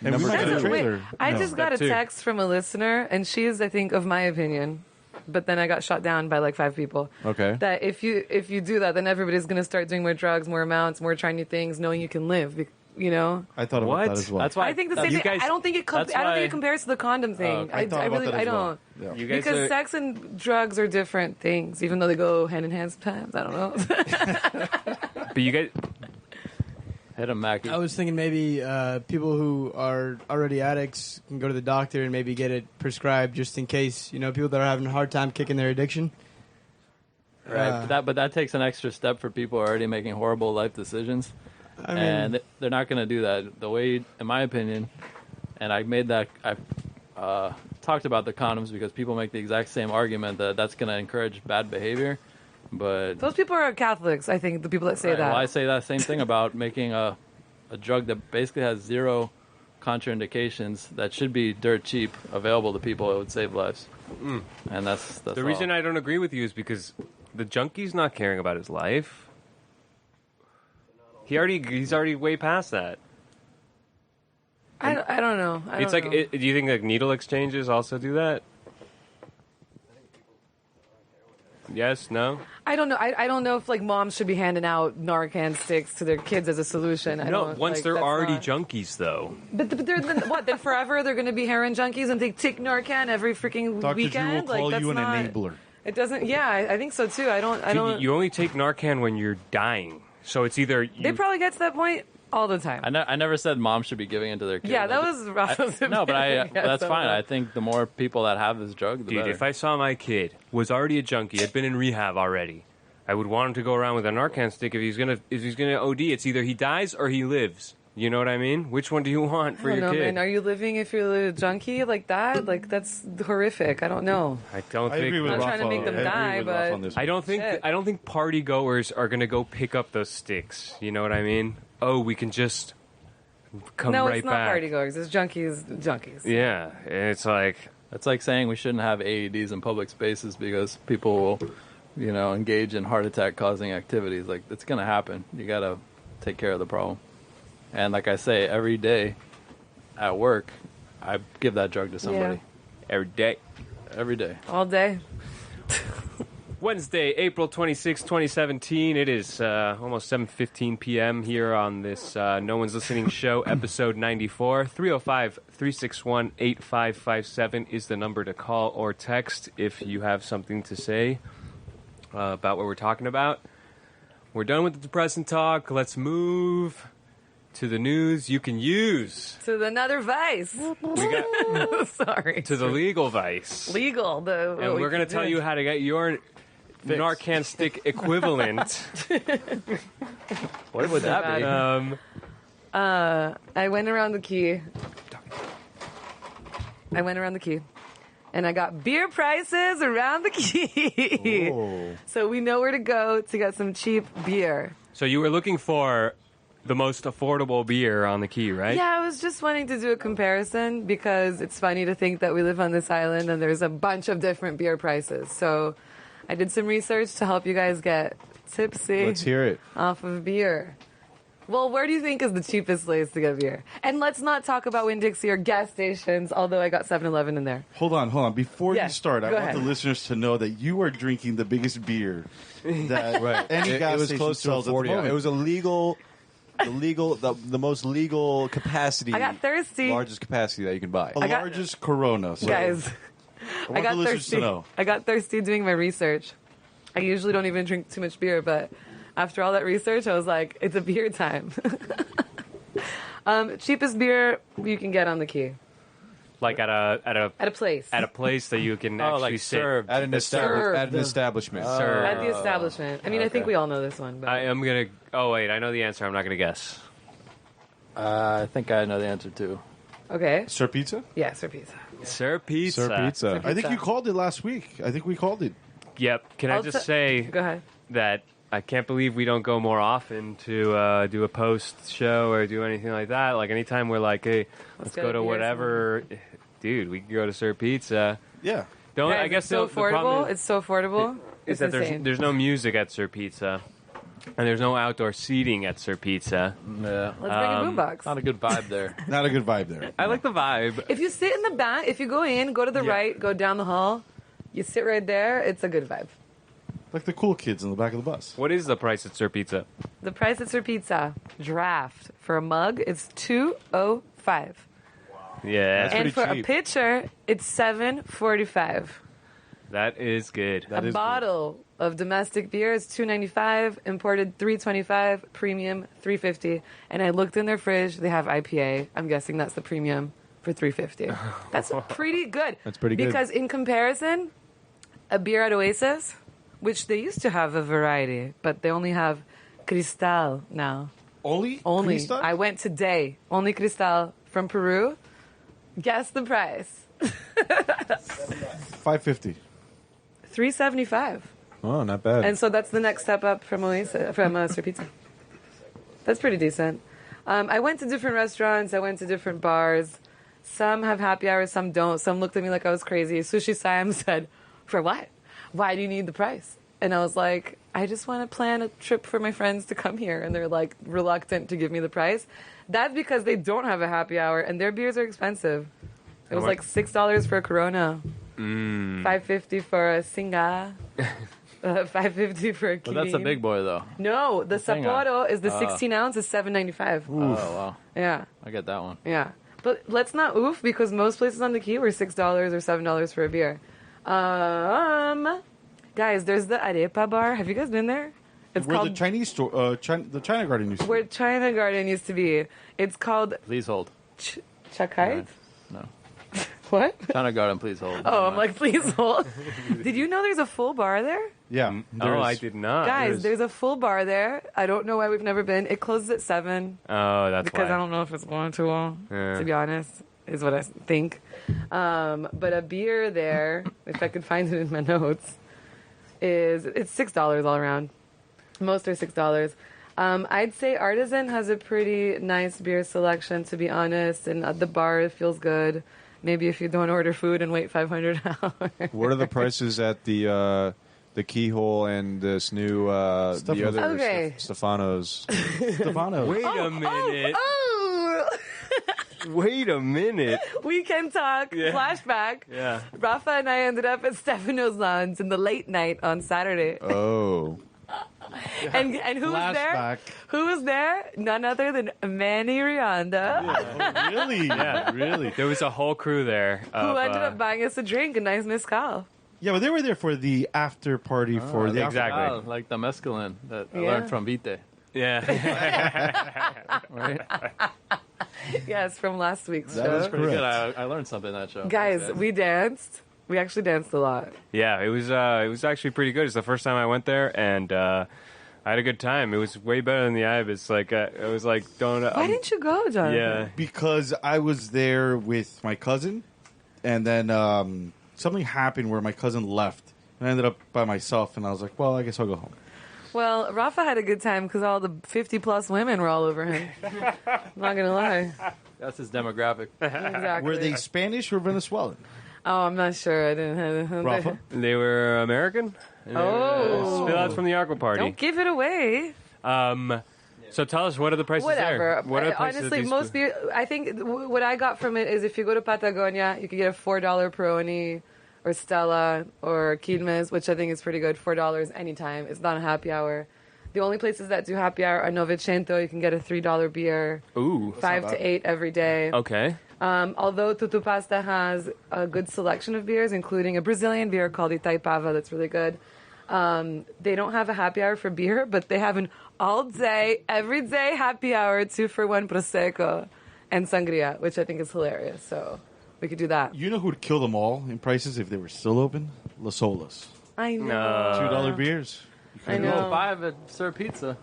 And Number we might two. have a Wait, trailer. I No. just got a Step two. text from a listener, and she is, I think, of my opinion. But then I got shot down by like 5 people. Okay. That if you do that, then everybody's going to start doing more drugs, more amounts, more trying new things, knowing you can live. You know. I thought about What? that as well. That's why I think the same you thing. guys- I don't think it. that's I don't why- think it compares to the condom thing. I thought about really. that as I well. don't. You guys Because are- sex and drugs are different things, even though they go hand in hand sometimes. I don't know. But you guys, Hit him, Mackie. I was thinking maybe people who are already addicts can go to the doctor and maybe get it prescribed just in case. You know, people that are having a hard time kicking their addiction. Right, but that takes an extra step for people already making horrible life decisions, I mean, and they're not going to do that. The way, in my opinion, and I talked about the condoms because people make the exact same argument that that's going to encourage bad behavior, but Those people are Catholics. I think the people that say right, that. well, I say that same thing about making a drug that basically has zero contraindications that should be dirt cheap available to people. It would save lives, and that's the all. reason I don't agree with you is because the junkie's not caring about his life. He's already way past that. I don't know. I It's don't like, know. do you think like needle exchanges also do that? Yes, no. I don't know. I don't know if like moms should be handing out Narcan sticks to their kids as a solution. I No, don't, once like, they're that's already not- junkies, though. But they're then what? Then forever they're going to be heroin junkies and they take Narcan every freaking Dr. Drew weekend. will call like that's you an not, enabler. It doesn't. Yeah, I think so too. I don't. You only take Narcan when you're dying. So it's either you, They probably get to that point all the time. I never said moms should be giving it to their kids. Yeah, I that just- was rough. No, but Yes, that's I fine. know. I think the more people that have this drug, the dude, better. if I saw my kid was already a junkie, had been in rehab already, I would want him to go around with a Narcan stick. If he's gonna OD, it's either he dies or he lives. You know what I mean? Which one do you want for I don't your know, kid? man. Are you living if you're a junkie like that? Like that's horrific. I don't know. I don't I think. agree with I'm not trying to Rafa. make them I agree die, with Rafa but- on this I one. don't think. Shit. I don't think party goers are gonna go pick up those sticks. You know what I mean? Oh, we can just come No, right it's not back. party goers. It's junkies. Yeah, and it's like It's like saying we shouldn't have AEDs in public spaces because people will, engage in heart attack causing activities. Like, it's going to happen. You got to take care of the problem. And like I say, every day at work, I give that drug to somebody. every day. Every day. All day. Wednesday, April 26, 2017. It is almost 7:15 p.m. here on this No One's Listening show, episode 94. 305-361-8557 is the number to call or text if you have something to say about what we're talking about. We're done with the depressing talk. Let's move to the news you can use. To another vice. We got Sorry. to the legal vice. Legal. And we're going to tell you how to get your Narcan stick equivalent. What would that be? I went around the key. and I got beer prices around the key. Oh. So we know where to go to get some cheap beer. So you were looking for the most affordable beer on the key, right? Yeah, I was just wanting to do a comparison because it's funny to think that we live on this island and there's a bunch of different beer prices. So I did some research to help you guys get tipsy Let's hear it. off of beer. Well, where do you think is the cheapest place to get beer? And let's not talk about Winn-Dixie or gas stations, although I got 7-Eleven in there. Hold on. Before you Yes, start, I go want ahead. the listeners to know that you are drinking the biggest beer that any It gas was station close to a sells at the 40. moment. It was the most legal capacity. I got thirsty. Largest capacity that you can buy. the I got- largest Corona. So Guys, I want got the listeners thirsty. to know. I got thirsty doing my research. I usually don't even drink too much beer, but after all that research, I was like, it's a beer time. Cheapest beer you can get on the key Like at at a place. a place that you can Oh, actually like sit. served. At an, Served. at an establishment. Served. At the establishment. I mean, I think okay. we all know this one, but I am gonna. Oh wait, I know the answer. I'm not gonna guess. I think I know the answer too. okay. Sir Pizza? Yeah, Sir Pizza. Sir Pizza. Sir Pizza. I think you called it last week. I think we called it. Yep. Can I I'll just t- say Go ahead. that I can't believe we don't go more often to do a post show or do anything like that. Like anytime we're like, hey, let's get go a to beer whatever. Dude, we can go to Sir Pizza. Yeah. Don't Guys, I guess it's so the problem affordable. It's so affordable. is It's that insane. there's no music at Sir Pizza, and there's no outdoor seating at Sir Pizza. Yeah. Let's bring a boombox. Not a good vibe there. Not a good vibe there. I like the vibe. If you sit in the back, if you go in, go to the Yeah. right, go down the hall, you sit right there, it's a good vibe. Like the cool kids in the back of the bus. What is the price at Sir Pizza? The price at Sir Pizza draft for a mug is $2.05. Yeah, That's And pretty for a cheap. pitcher, it's $7.45. that is good. That A is bottle of domestic beer is $2.95, imported $3.25, premium $3.50. And I looked in their fridge; they have IPA. I'm guessing that's the premium for $3.50. That's pretty good. That's pretty good. Because in comparison, a beer at Oasis, which they used to have a variety, but they only have Cristal now. Only? Only. Cristal? I went today. Only Cristal from Peru. Guess the price. $5.50. $3.75. Oh, not bad. And so that's the next step up from Oasis, from Sir Pizza. That's pretty decent. I went to different restaurants. I went to different bars. Some have happy hours, some don't. Some looked at me like I was crazy. Sushi Siam said, "For what? Why do you need the price?" And I was like, "I just want to plan a trip for my friends to come here." And they're like reluctant to give me the price. That's because they don't have a happy hour and their beers are expensive. It was What? like $6 for a Corona, $5.50 for a Singa, $5.50 for a But that's a Kirin. big boy though. No, the Singa. Sapporo is the 16 ounce is $7.95. Oh wow. Yeah, I get that one. yeah. But let's not oof because most places on the key were $6 or $7 for a beer. Guys, there's the Arepa bar. Have you guys been there? It's Where called the Chinese store, the China Garden used to where be. China Garden used to be. It's called Please hold. Chakai. No. What? China Garden, please hold. Oh, I'm like, please hold. Did you know there's a full bar there? Yeah. Oh, I did not. Guys, there's a full bar there. I don't know why we've never been. It closes at 7. Oh, that's Because why. I don't know if it's going too long, Yeah. to be honest, is what I think. But a beer there, if I could find it in my notes, it's $6 all around. Most are $6. I'd say Artisan has a pretty nice beer selection, to be honest, and the bar feels good. Maybe if you don't order food and wait 500 hours. What are the prices at the Keyhole and this new the Stefano's. other Okay. Stefano's? Stefano. Wait a minute. Oh! Wait a minute. We can talk. Yeah. Flashback. Yeah. Rafa and I ended up at Stefano's Lounge in the late night on Saturday. Oh, And who was there? Flashback. Who was there? None other than Manny Rianda, Oh, really? Yeah. Really? There was a whole crew there. who ended up buying us a drink, a nice mezcal. Yeah, but they were there for the after party for the exactly. Ah, like the mescaline that I Yeah. learned from Vite. Yeah. Right? Yes, from last week's That show. is Pretty good. correct. I learned something in that show. Guys, That's good. we danced. We actually danced a lot. Yeah, it was actually pretty good. It's the first time I went there, and I had a good time. It was way better than the Ibis. Like it was like don't. Why didn't you go, Jonathan? Yeah, Because I was there with my cousin, and then something happened where my cousin left. And I ended up by myself, and I was like, well, I guess I'll go home. Well, Rafa had a good time because all the 50-plus women were all over him. I'm not going to lie. That's his demographic. Exactly. Were they Spanish or Venezuelan? Oh, I'm not sure. I didn't have... Rafa? They were American. And they Oh. were spillouts from the Aqua Party. Don't give it away. So tell us, what are the prices Whatever. there? What are the prices Honestly, of these most beer, I think what I got from it is if you go to Patagonia, you can get a $4 Peroni or Stella or Quilmes, which I think is pretty good. $4 anytime. It's not a happy hour. The only places that do happy hour are Novecento. You can get a $3 beer. Ooh. 5 to 8 every day. Okay. Although Tutu Pasta has a good selection of beers, including a Brazilian beer called Itaipava that's really good. They don't have a happy hour for beer, but they have an all-day, every-day happy hour, 2-for-1 Prosecco and Sangria, which I think is hilarious. So we could do that. You know who'd kill them all in prices if they were still open? Las Olas. I know. No. $2 beers. You I couldn't know. go. 5 at Sir Pizza.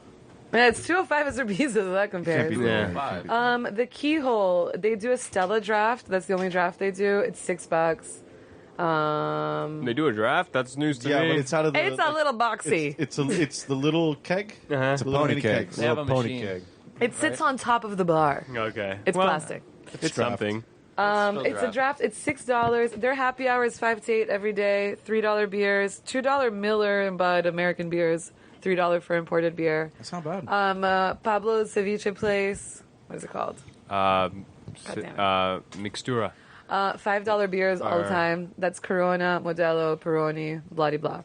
Yeah, it's 205 at Cerveza, so that Can't compares. beat Yeah. that. The Keyhole, they do a Stella draft. That's the only draft they do. It's $6. They do a draft? That's news to Yeah, me. but it's out of the... It's a little boxy. It's the little keg. Uh-huh. It's a little Pony mini keg. keg. They have a Little pony machine. keg. It sits on top of the bar. Okay. It's Well, plastic. It's something. Still It's a draft. It's $6. Their happy hour is 5 to 8 every day. $3 beers, $2 Miller and Bud American beers, $3 for imported beer. That's not bad. Pablo's Ceviche Place. What is it called? Mixtura. $5 beers all the Or- time. That's Corona, Modelo, Peroni, blah de blah.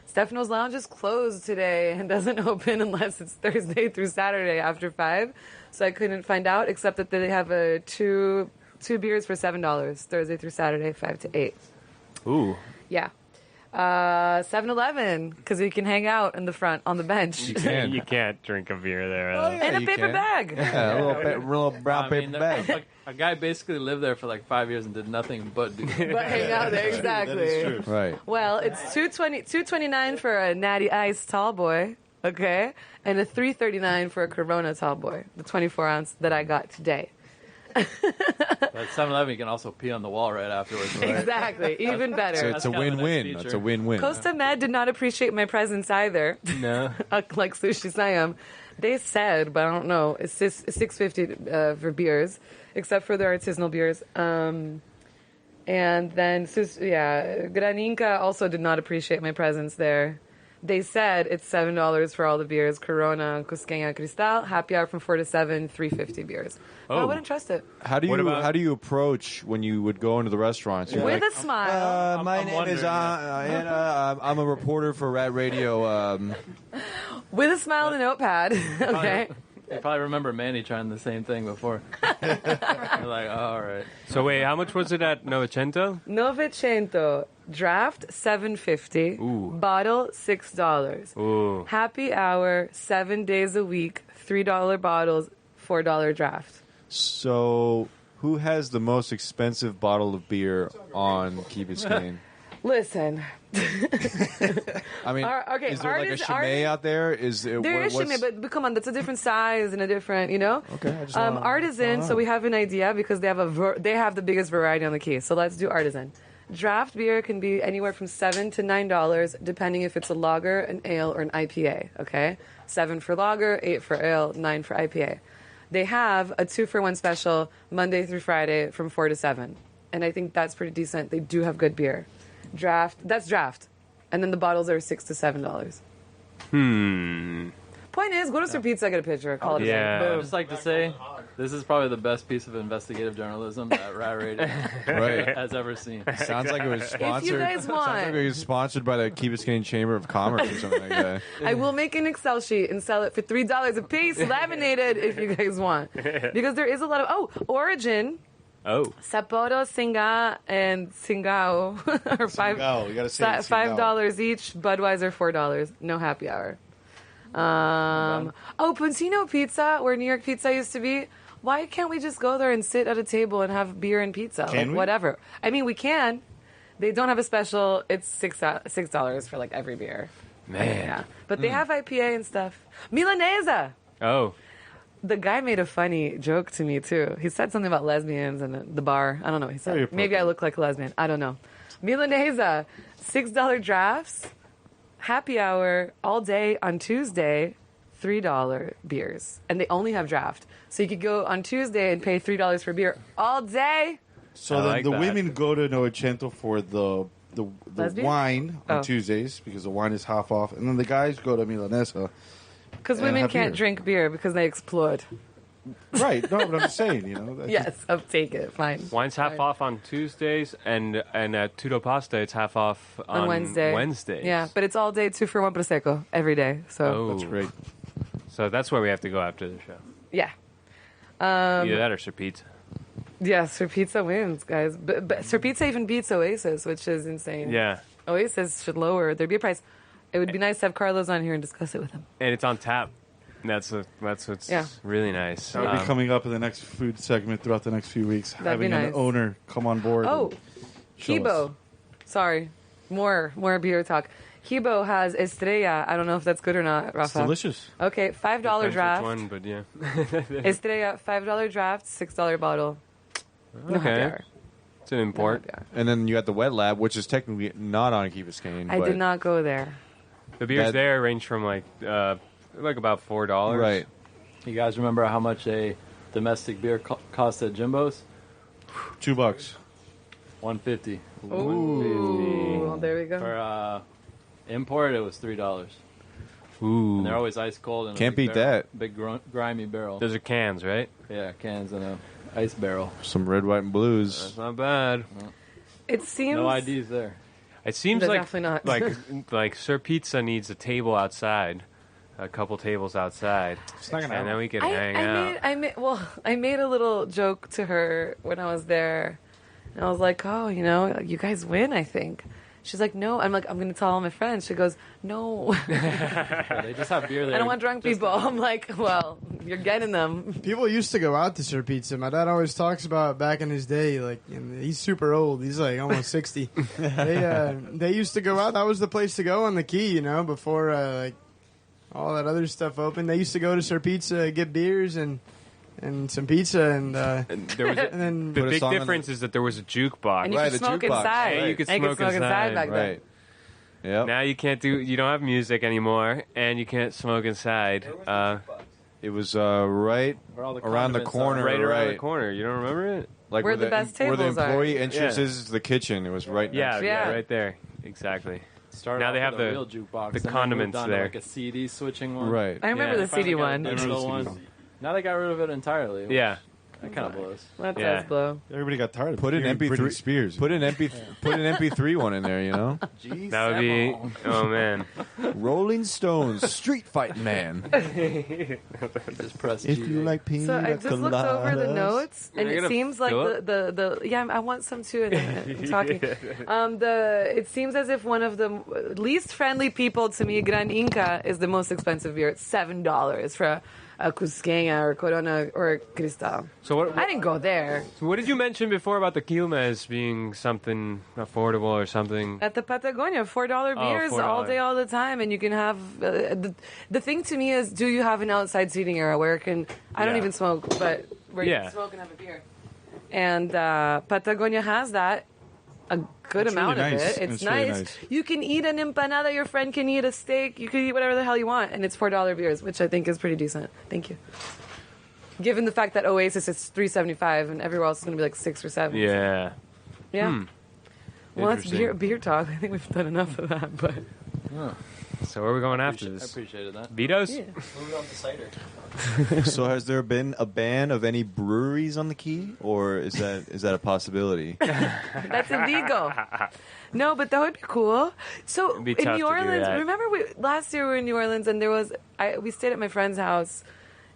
Stefano's Lounge is closed today and doesn't open unless it's Thursday through Saturday after 5. So I couldn't find out, except that they have two beers for $7 Thursday through Saturday, 5 to 8. Ooh. Yeah. 7-Eleven, because you can hang out in the front on the bench. You can. You can't drink a beer there. In a you paper can. bag. Yeah, little brown I mean, paper bag. a guy basically lived there for like 5 years and did nothing but do that. But hang out there, exactly. That is true. Right. Well, it's $2.29 for a Natty Ice Tall Boy, okay, and a $3.39 for a Corona Tall Boy, the 24-ounce that I got today. But 7-Eleven, you can also pee on the wall right afterwards. Right? Exactly, even So better. it's a kind of a nice win-win. feature. It's a win-win. Costa Med did not appreciate my presence either, No. like Sushi Siam. They said, but I don't know, it's $6.50 for beers, except for the artisanal beers. And then, Graninka also did not appreciate my presence there. They said it's $7 for all the beers. Corona, Cusqueña, Cristal, happy hour from 4 to 7, $3.50 beers. I Oh. wouldn't trust it. How do What you about- how do you approach when you would go into the restaurants? You're With like, a smile. my I'm name is wondering, Anna. I'm a reporter for Rat Radio. With a smile and a notepad. Okay. You probably remember Manny trying the same thing before. You're like, oh, all right. So wait, how much was it at Novecento? Novecento. Draft, $7.50. Ooh. Bottle, $6. Ooh. Happy hour, 7 days a week, $3 bottles, $4 draft. So, who has the most expensive bottle of beer on Key Biscayne? Listen, I mean, okay, is there like a artists- Chimay out there? Is it, there is what's- Chimay, but come on, that's a different size and a different, Okay, I just wanna- artisan. So we have an idea because they have they have the biggest variety on the key. So let's do artisan. Draft beer can be anywhere from $7 to $9, depending if it's a lager, an ale, or an IPA. Okay, 7 for lager, 8 for ale, 9 for IPA. They have a 2-for-1 special Monday through Friday from 4 to 7, and I think that's pretty decent. They do have good beer. Draft, that's draft, and then the bottles are $6 to $7. Point is, go to Sir Pizza, get a picture, call it a Yeah. day. I'd Boom. just like to say, this is probably the best piece of investigative journalism that Rat Radio Right. has ever seen. Sounds like it was sponsored. guys Sounds want- like it was sponsored by the Key Biscayne Chamber of Commerce or something like that. I will make an Excel sheet and sell it for $3 a piece, laminated, if you guys want. Because there is a lot of Origin, Oh. Sapporo, Singa, and Singao are Singao, you gotta say it, $5 each. Budweiser $4. No happy hour. Puntino Pizza, where New York Pizza used to be. Why can't we just go there and sit at a table and have beer and pizza? Can we? Whatever. I mean, we can. They don't have a special. It's $6 for like every beer. Man. Yeah, but they have IPA and stuff. Milanesa. Oh. The guy made a funny joke to me too. He said something about lesbians and the bar. I don't know. He Very said maybe I look like a lesbian. I don't know. Milanesa, $6 drafts, happy hour all day on Tuesday, $3 beers. And they only have draft. So you could go on Tuesday and pay $3 for beer all day. So I then like the that. women go to Novecento for the Lesbian? wine on Oh. Tuesdays because the wine is half off, and then the guys go to Milanesa. Because And women have can't beer. drink beer because they explode. Right? No, but I'm just saying, you know. that's Yes, I'll take it. Fine. Wine's half off on Tuesdays, and at Tutto Pasta, it's half off on Wednesday. Wednesdays. Yeah, but it's all day 2 for 1 Prosecco every day. So, Oh, That's great. So that's where we have to go after the show. yeah. Either that or Sir Pizza. Yeah, Sir Pizza wins, guys. But Sir Pizza even beats Oasis, which is insane. Yeah, Oasis should lower their beer price. It would be nice to have Carlos on here and discuss it with him. and it's on tap. That's what's Yeah. really nice. That'll be coming up in the next food segment throughout the next few weeks. That'd be Having nice. an owner come on board. Oh, and show us. Hibo. Sorry. More beer talk. Hibo has Estrella. I don't know if that's good or not, It's Rafa. delicious. Okay, $5 Depends draft. which one, but yeah. Estrella, $5 draft, $6 bottle. No happy Okay. hour. It's an No import. happy hour. And then you got the wet lab, which is technically not on Key Biscayne. I but did not go there. The beers That- there range from like about $4. Right. You guys remember how much a domestic beer cost at Jimbo's? $2. $150. Ooh, well, there we go. For import, it was $3. Ooh. And they're always ice cold. In a Can't big beat barrel. that. Big grimy barrel. Those are cans, right? Yeah, cans in a ice barrel. Some red, white, and blues. That's not bad. It seems No IDs there. It seems They're like definitely not. like Sir Pizza needs a table outside, a couple tables outside, It's not gonna and then happen. we can hang out. I made a little joke to her when I was there, and I was like, "Oh, you guys win, I think." She's like, "No." I'm like, "I'm going to tell all my friends." She goes, "No, Yeah, they just have beer there. I don't want drunk just- people." I'm like, "Well, you're getting them." People used to go out to Sir Pizza. My dad always talks about back in his day. Like he's super old. He's like almost 60. They used to go out. That was the place to go on the Key. Before like all that other stuff opened. They used to go to Sir Pizza, get beers and some pizza and And there was and then the Put a big song on difference is that there was a jukebox. And you Right, could the smoke jukebox. inside. Yeah, you could And smoke inside, back Right. then. Yep. Now you can't do. You don't have music anymore, and you can't smoke inside. It was right Where all the around the condiments corner. Right around the right. corner. You don't remember it? Like Where the best where the tables are. employee entrance Yeah. is the kitchen. It was right Yeah, next to yeah, Yeah. right there. Exactly. Started Now off they have with a the- real jukebox, the and then condiments moved on there. To like a CD switching one. Right. I remember Yeah. the CD Finally got one. a digital one. Now they got rid of it entirely. Yeah. That kind of blows. That Yeah. does blow. Everybody got tired of Put an hearing Britney MP3 Spears. Put an MP3 one in there. Jeez, That would be. Oh man. Rolling Stones, Street Fighting Man. just press If G. you like pina So I just looked over the coladas. notes, and You're it gonna seems like fill it? the yeah, I want some too. And I'm talking. It seems as if one of the least friendly people to me, Gran Inca, is the most expensive beer. It's $7 for a Cusqueña or Corona or Cristal. So what? I didn't go there. So what did you mention before about the Quilmes being something affordable or something? At the Patagonia, $4 beers $4. all day, all the time, and you can have. The thing to me is, do you have an outside seating area where it can? I don't Yeah. even smoke, but where you Yeah. can smoke and have a beer. And Patagonia has that. A good It's amount really of nice. it. It's It's really nice. nice. You can eat an empanada. Your friend can eat a steak. You can eat whatever the hell you want, and it's $4 beers, which I think is pretty decent. Thank you. Given the fact that Oasis is $3.75 and everywhere else is going to be like $6 or $7. Yeah. Yeah. Well, that's Interesting. beer talk. I think we've done enough of that, but. So where are we going after I this? appreciated that. Vito's? Yeah. Moving on to cider. So has there been a ban of any breweries on the Key, or is that a possibility? That's illegal. No, but that would be cool. So It'd be in tough to New do Orleans, that. remember last year we were in New Orleans and we stayed at my friend's house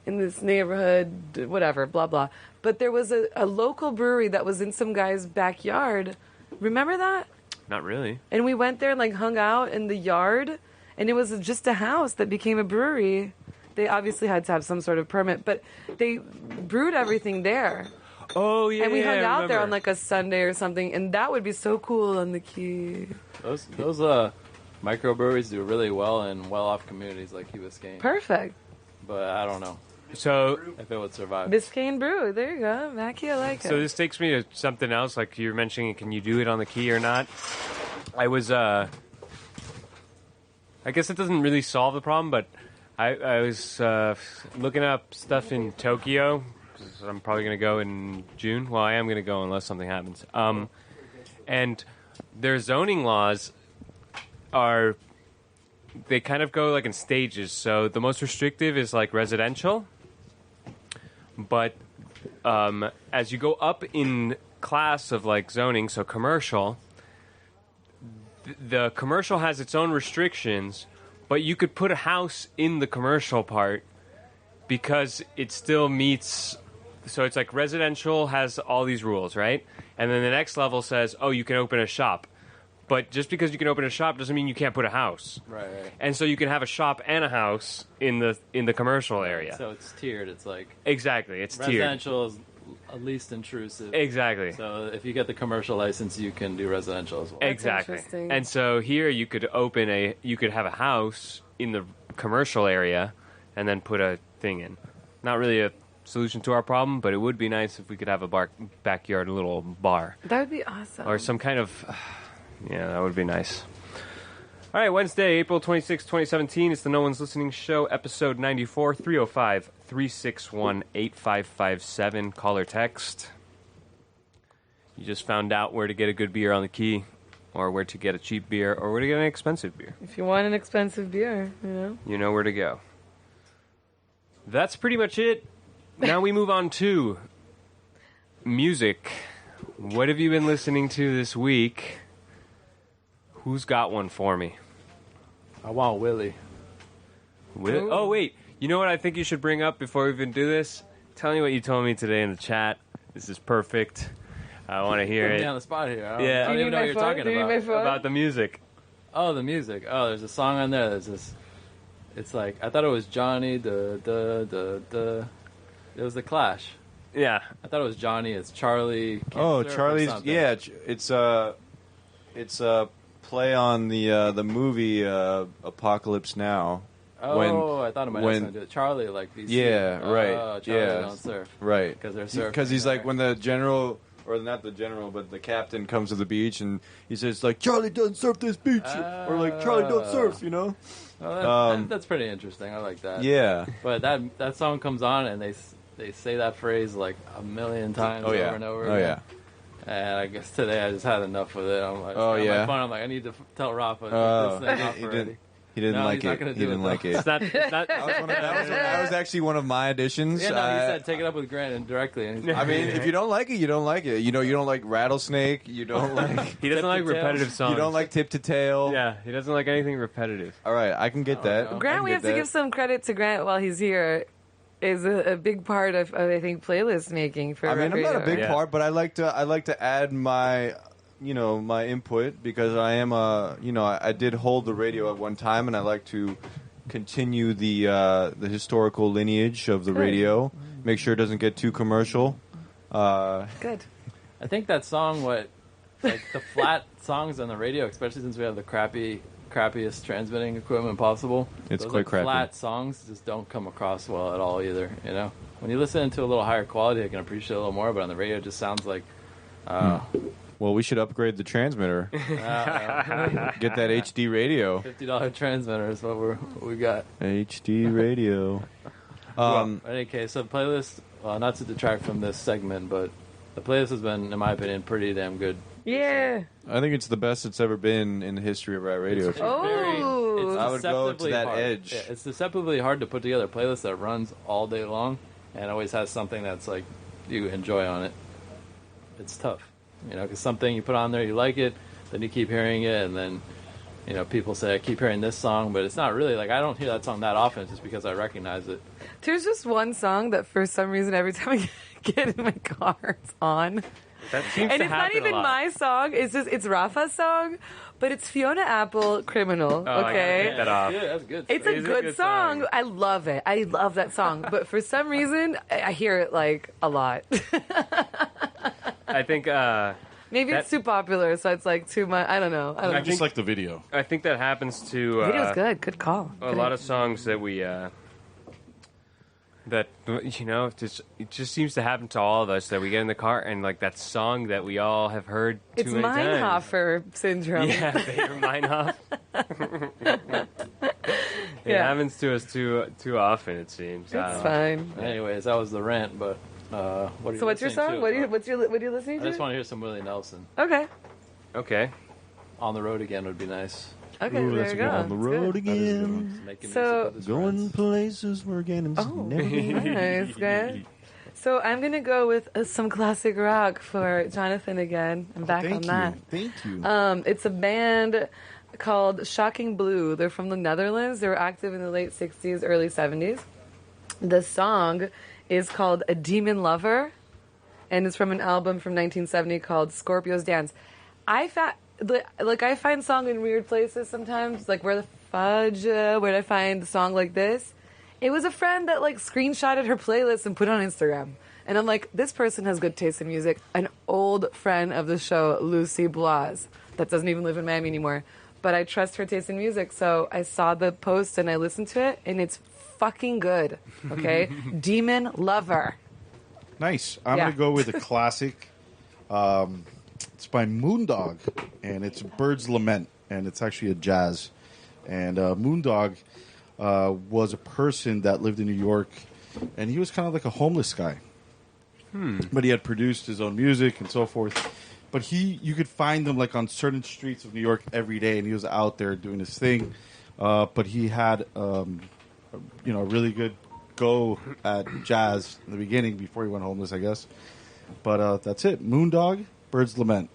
in this neighborhood, whatever, blah blah. But there was a local brewery that was in some guy's backyard. Remember that? Not really. And we went there and like hung out in the yard, and it was just a house that became a brewery. They obviously had to have some sort of permit, but they brewed everything there. Oh yeah. And we hung I out there remember. on like a Sunday or something, and that would be so cool on the Key. Those microbreweries do really well in well-off communities like Key Biscayne. Perfect. But I don't know. So if it would survive. Biscayne Brew. There you go, Mackie. I like it. So this takes me to something else. Like you were mentioning, can you do it on the key or not? I was. I guess it doesn't really solve the problem, but I was looking up stuff in Tokyo. I'm probably going to go in June. Well, I am going to go unless something happens. And their zoning laws they kind of go like in stages. So the most restrictive is like residential. But as you go up in class of like zoning, so commercial, the commercial has its own restrictions, but you could put a house in the commercial part because it still meets. So it's like residential has all these rules, right? And then the next level says, oh, you can open a shop. But just because you can open a shop doesn't mean you can't put a house. Right. And so you can have a shop and a house in the commercial area. So it's tiered. It's like Exactly, it's tiered. residential is least intrusive. Exactly. So if you get the commercial license, you can do residential as well. Exactly. interesting. And so here you could have a house in the commercial area and then put a thing in. Not really a solution to our problem, but it would be nice if we could have a backyard little bar. That would be awesome. Or some kind of... Yeah, that would be nice. All right, Wednesday, April 26, 2017. It's the No One's Listening Show, episode 94, 305-361-8557. Call or text. You just found out where to get a good beer on the key, or where to get a cheap beer, or where to get an expensive beer. If you want an expensive beer, You know where to go. That's pretty much it. Now we move on to music. What have you been listening to this week? Who's got one for me? I want Willie. Oh, wait. You know what I think you should bring up before we even do this? Tell me what you told me today in the chat. This is perfect. I want to hear Put it. me on the spot here. Yeah. I don't even know what you're talking about. About the music. Oh, the music. Oh, there's a song on there. There's this. It's like I thought it was Johnny. It was the Clash. Yeah. I thought it was Johnny. It's Charlie. Oh, Cancer or Charlie's. something. Yeah, it's a play on the movie Apocalypse Now. Oh, I thought it might have something to do with Charlie, like DC. Yeah, right. Oh, Charlie Yeah. don't surf. Right. Because they're surfing. Because he's like when the general, or not the general, but the captain comes to the beach and he says like Charlie doesn't surf this beach, or like Charlie don't surf, you know. Oh, that's pretty interesting. I like that. Yeah. But that song comes on and they say that phrase like a million times Oh yeah. over and over Oh again. yeah. And I guess today I just had enough with it. I'm like, Oh, on yeah? my phone, I'm like, I need to tell Rafa this thing off he already. didn't. He didn't No, like he's not it. gonna He do didn't it, like though. it. It's not. That was actually one of my additions. Yeah, no, he said take it up with Grant indirectly. And he's I mean, if you don't like it, you don't like it. You know, you don't like Rattlesnake. You don't like. He doesn't like Tip to tail. repetitive songs. You don't like Tip to Tail. Yeah, he doesn't like anything repetitive. All right, I can get that. know. I Grant, can we get have to that. give some credit to Grant while he's here. Is a big part of I think playlist making for. I mean, I'm not a radio. big part, but I like to add my, my input because I am I did hold the radio at one time, and I like to continue the historical lineage of the radio. Make sure it doesn't get too commercial. Good. I think that song, like the flat songs on the radio, especially since we have the crappiest transmitting equipment possible. It's those quite crappy. Flat songs just don't come across well at all either. You know, when you listen to a little higher quality, I can appreciate it a little more. But on the radio, it just sounds like. Well, we should upgrade the transmitter. Get that HD radio. $50 transmitter is what we got. HD radio. In any case, so the playlist, not to detract from this segment, but the playlist has been, in my opinion, pretty damn good. Yeah. I think it's the best it's ever been in the history of our radio. It's Oh. I would go to deceptively that hard. edge. Yeah, it's deceptively hard to put together a playlist that runs all day long and always has something that's like you enjoy on it. It's tough, because something you put on there, you like it, then you keep hearing it, and then people say I keep hearing this song, but it's not really like I don't hear that song that often just because I recognize it. There's just one song that for some reason every time I get in my car it's on. That seems And to it's not happen even a lot. my song. It's Rafa's song, but it's Fiona Apple, "Criminal." Oh, I gotta okay, take that off. Yeah, that's good. it's It a is a good good song. song. I love it. I love that song, but for some reason I hear it like a lot. I think. Maybe it's too popular, so it's like too much. I don't know. I don't I know. just like the video. I think that happens to Video's good. Good call. a lot of songs that we that it just seems to happen to all of us that we get in the car and like that song that we all have heard It's too many times. Meinhofer syndrome. Yeah, Bader Meinhof. It Yeah. happens to us too often. It seems. It's fine. Anyways, that was the rant. But what are you So what's your listening song? to? What are you listening I to? just want to hear some Willie Nelson. Okay. Okay. On the road again would be nice. Okay, Ooh, there that's you a good go. one. On the That's road good. again. Making So- music with his Going friends. places where Gannon's Oh, never been. nice, good. So I'm gonna go with some classic rock for Jonathan again. I'm back on that. Thank you. It's a band called Shocking Blue. They're from the Netherlands. They were active in the late 60s, early 70s. The song is called A Demon Lover, and it's from an album from 1970 called Scorpio's Dance. I find song in weird places sometimes, like where the fudge, where did I find the song like this? It was a friend that like screenshotted her playlist and put it on Instagram. And I'm like, this person has good taste in music. An old friend of the show, Lucy Blas, that doesn't even live in Miami anymore. But I trust her taste in music, so I saw the post and I listened to it, and it's fucking good. Okay? Demon Lover. Nice. I'm Yeah. going to go with a classic. It's by Moondog, and it's Bird's Lament, and it's actually a jazz. And Moondog was a person that lived in New York, and he was kind of like a homeless guy. But he had produced his own music and so forth. But you could find him like on certain streets of New York every day, and he was out there doing his thing. But he had, a really good go at jazz in the beginning before he went homeless, I guess. But that's it. Moondog, Bird's Lament.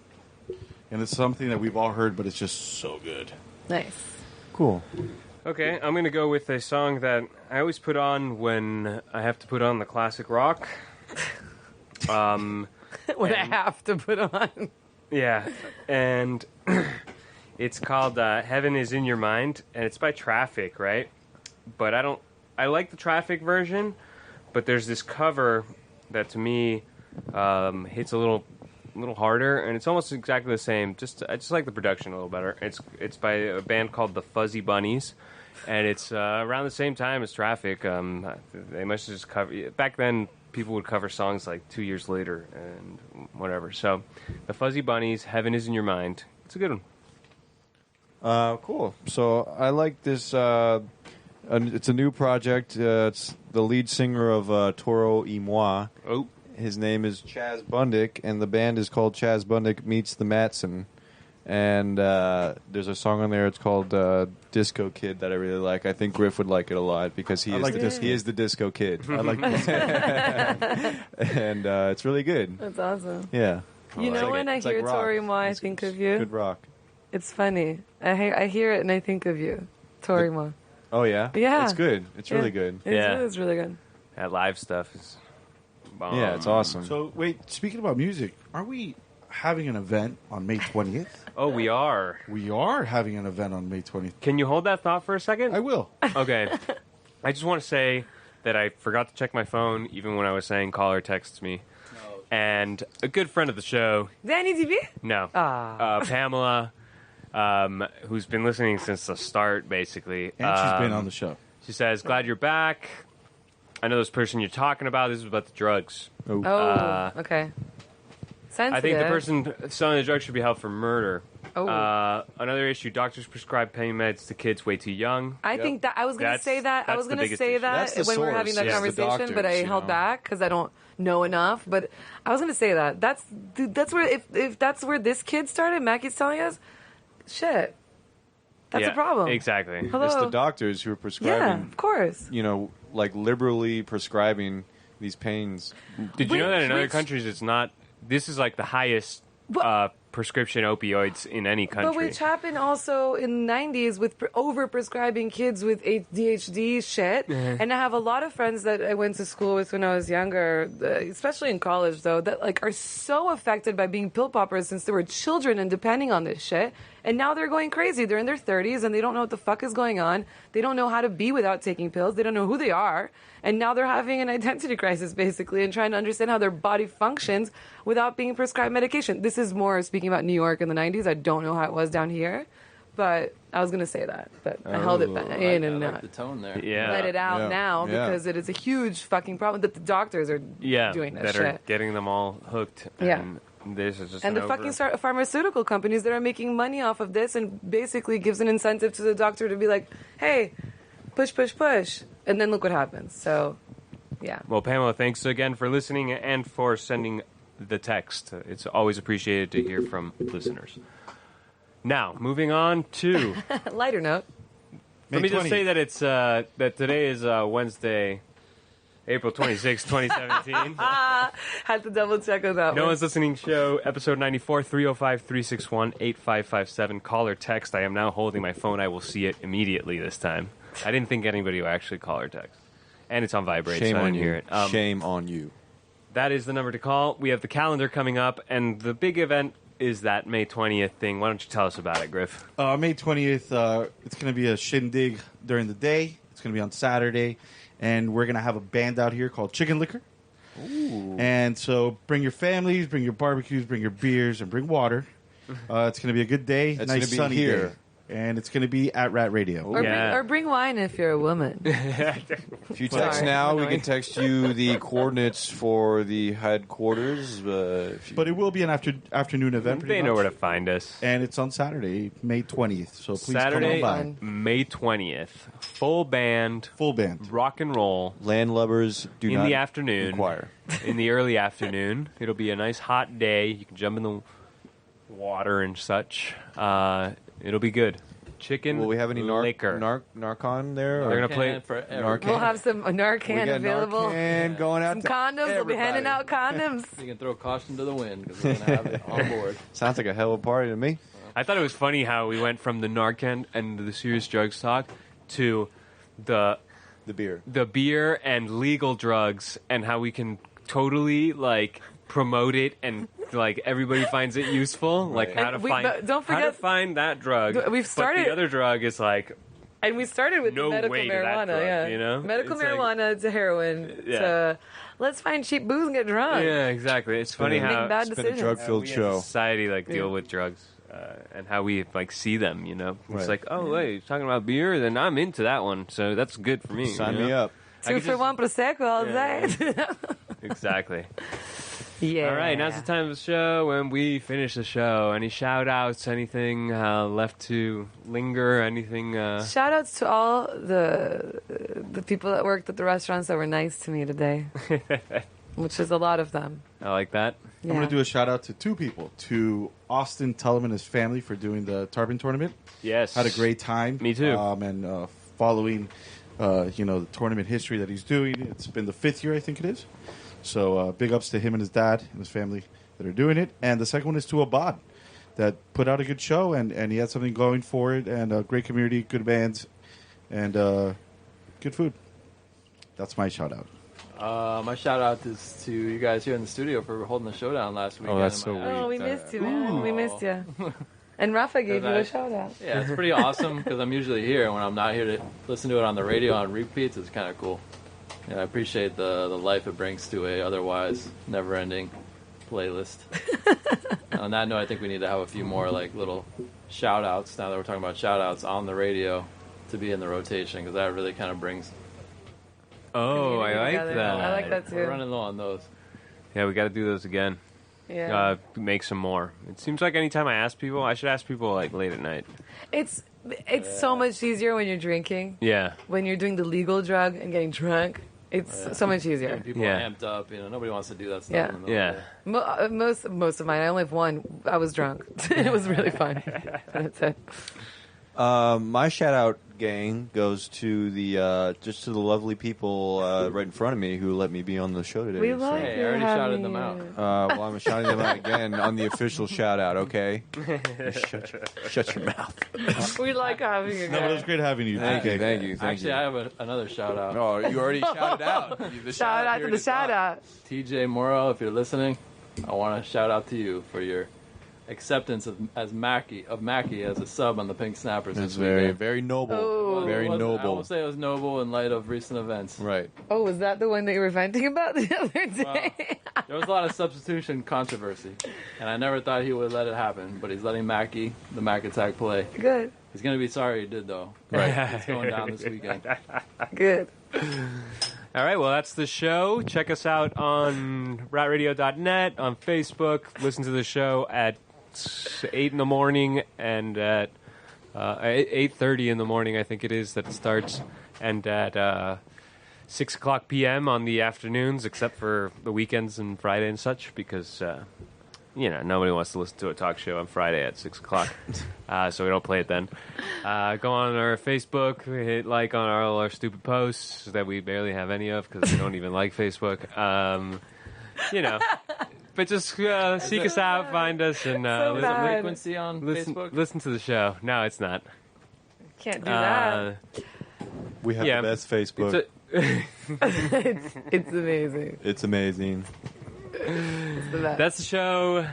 And it's something that we've all heard, but it's just so good. Nice. Cool. Okay, I'm gonna go with a song that I always put on when I have to put on the classic rock. What I have to put on. Yeah, and it's called "Heaven Is in Your Mind," and it's by Traffic, right? But I like the Traffic version, but there's this cover that to me hits a little harder, and it's almost exactly the same. I just like the production a little better. It's by a band called the Fuzzy Bunnies, and it's around the same time as Traffic. They must have just cover back then. People would cover songs like 2 years later and whatever. So, the Fuzzy Bunnies, "Heaven Is in Your Mind." It's a good one. Cool. So I like this. It's a new project. It's the lead singer of Toro y Moi. Oh, His name is Chaz Bundick, and the band is called Chaz Bundick Meets the Matson. And there's a song on there. It's called "Disco Kid" that I really like. I think Griff would like it a lot because he is the disco kid. I like this. And it's really good. That's awesome. Yeah. You know, when I It's like hear rock. Tori Moore, I It's think of you. Good rock. It's funny. I hear it and I think of you. Tori Moore. Oh yeah. Yeah. It's good. It's really good. Yeah. It's really good. that live stuff is bomb. Yeah, it's awesome. So, wait, speaking about music, are we having an event on May 20th? Oh, we are. We are having an event on May 20th. Can you hold that thought for a second? I will. Okay. I just want to say that I forgot to check my phone even when I was saying call or text me. And a good friend of the show, Danny DB? no, Pamela, who's been listening since the start, basically. And she's been on the show. She says, "Glad you're back. I know this person you're talking about. This is about the drugs. Oh, okay. Sensitive. I think the person selling the drugs should be held for murder. Oh. Another issue: doctors prescribe pain meds to kids way too young. I think that I was going to That's- say that. I that's was the going to biggest say issue. that That's the when we were source. having that Yeah, the conversation, but doctors, I you held know. back because I don't know enough. But I was going to say that. That's where if that's where this kid started, Mackie's telling us, shit, that's Yeah, a problem. Exactly. Hello. It's the doctors who are Yeah, prescribing, of course. like liberally prescribing these pains. Did you know that in other Which- countries it's not? This is like the highest But- prescription opioids in any country. But which happened also in the 90s with over-prescribing kids with ADHD shit. And I have a lot of friends that I went to school with when I was younger, especially in college, though, that like are so affected by being pill poppers since they were children and depending on this shit. And now they're going crazy. They're in their 30s and they don't know what the fuck is going on. They don't know how to be without taking pills. They don't know who they are. And now they're having an identity crisis, basically, and trying to understand how their body functions without being prescribed medication. This is more speaking about New York in the 90s. I don't know how it was down here. But I was going to say that, but I held it back in and I not like the tone there. Yeah. let it out Yeah. now Yeah. because it is a huge fucking problem that the doctors are doing that that shit. are getting them all hooked. Yeah. And this is just And the fucking pharmaceutical companies that are making money off of this and basically gives an incentive to the doctor to be like, hey, push, push, push. And then look what happens. So, yeah. Well, Pamela, thanks again for listening and for sending the text. It's always appreciated to hear from listeners. Now, moving on to... Lighter note. Let me just 20th. say that it's that today is Wednesday, April 26, 2017. Had to double check on that No one. One's Listening Show, episode 94, 305-361-8557. Call or text. I am now holding my phone. I will see it immediately this time. I didn't think anybody would actually call or text. And it's on vibrate, Shame so I on didn't hear you. it. Shame on you. That is the number to call. We have the calendar coming up, and the big event is that May 20th thing. Why don't you tell us about it, Griff? May 20th, it's going to be a shindig during the day. It's going to be on Saturday. And we're going to have a band out here called Chicken Liquor. Ooh. And so bring your families, bring your barbecues, bring your beers, and bring water. It's going to be a good day. It's nice gonna be sunny here. day. And it's going to be at Rat Radio. Or, Yeah. bring wine if you're a woman. If you text Sorry, now, I'm we can annoying. text you the coordinates for the headquarters. If you- But it will be an afternoon event. They pretty know much. where to find us. And it's on Saturday, May 20th. So please Saturday, come on by. May 20th. Full band, Full band. rock and roll. landlubbers do In not the afternoon. inquire. In the early afternoon. It'll be a nice hot day. You can jump in the water and such. It'll be good. Chicken Will we have any liquor. Narcon there? They're gonna or- play- forever. Narcan? We'll have some We Narcan got available. Narcan going out Some to condoms. We'll be handing everybody. out condoms. You can throw caution to the wind because we're going to have it on board. Sounds like a hell of a party to me. I thought it was funny how we went from the Narcan and the serious drugs talk to the The beer. beer and legal drugs and how we can totally like promote it and like everybody finds it useful, like how to And find but don't how to forget- find that drug. We've But started- the other drug is like And we started with No the medical way to that marijuana, drug, yeah. you know? Medical It's like- marijuana to heroin Yeah. to let's find cheap booze and get drunk. yeah, exactly. It's funny been a- how Make bad It's been a decisions. drug-filled we as a show. society like deal Yeah. with drugs and how we like see them. You know, it's Right. like, oh, wait, you're talking about beer, then I'm into that one, so that's good for me. Sign you know? me up. I 2 could for just- 1 prosecco all Yeah. day. Exactly. Yeah. All right, now's the time of the show when we finish the show. Any shout outs, anything left to linger, anything? Shout outs to all the people that worked at the restaurants that were nice to me today, which is a lot of them. I like that. I'm going to do a shout out to two people. To Austin Tellum and his family for doing the Tarpon tournament. Yes. Had a great time. Me too. And following, the tournament history that he's doing. It's been the 5th year, I think it is. So big ups to him and his dad and his family that are doing it. And the second one is to Abad that put out a good show and he had something going for it and a great community, good bands, and good food. That's my shout out. My shout out is to you guys here in the studio for holding the showdown last weekend. that's so Oh, we Sweet. missed you, man. We missed you. And Rafa gave you I- a shout out. Yeah, it's pretty awesome because I'm usually here. And when I'm not here to listen to it on the radio on repeats, it's kind of cool. And I appreciate the life it brings to a otherwise never-ending playlist. On that note, I think we need to have a few more like little shout-outs now that we're talking about shout-outs on the radio to be in the rotation because that really kind of brings. Oh, I like Together. that. I like that We're too. running low on those. Yeah, we got to do those again. Yeah. Make some more. It seems like anytime I ask people, I should ask people like late at night. It's so much easier when you're drinking. Yeah. When you're doing the legal drug and getting drunk, it's so much easier. And people Yeah. are amped up. Nobody wants to do that stuff. Yeah. in the middle of Yeah. the day. Most of mine. I only have one. I was drunk. It was really fun. That's it. My shout out, gang, goes to the just to the lovely people right in front of me who let me be on the show today. We So, love Hey, I you already having shouted them you. out. well, I'm shouting them out again on the official shout out. Okay, shut your mouth. We like having you No, but it was guys. great having you. Thank you, thank you, thank Actually, you. I have another shout out. Oh, you already shouted out. The Shout out to period the is shout on. out. TJ Morrow, if you're listening, I want to shout out to you for your acceptance of Mackie as a sub on the Pink Snappers. That's this very, weekend. very noble. Oh. Very It wasn't- I noble. won't say it was noble in light of recent events. Right. Oh, was that the one that you were venting about the other day? There was a lot of substitution controversy, and I never thought he would let it happen. But he's letting Mackie, the Mac Attack, play, Good. He's going to be sorry he did, though. Right. It's going down this weekend. Good. All right, well, that's the show. Check us out on ratradio.net, on Facebook. Listen to the show at 8 in the morning and at 8:30 in the morning, I think it is, that it starts, and at 6 o'clock p.m. on the afternoons, except for the weekends and Friday and such, because, nobody wants to listen to a talk show on Friday at 6 o'clock, so we don't play it then. Go on our Facebook, hit like on all our stupid posts that we barely have any of because we don't even like Facebook. But just seek us out, find us, and So bad. Frequency on Facebook? listen to the show. No, it's not. Can't do that. We have Yeah. the best Facebook. It's amazing. It's amazing. It's the best. That's the show.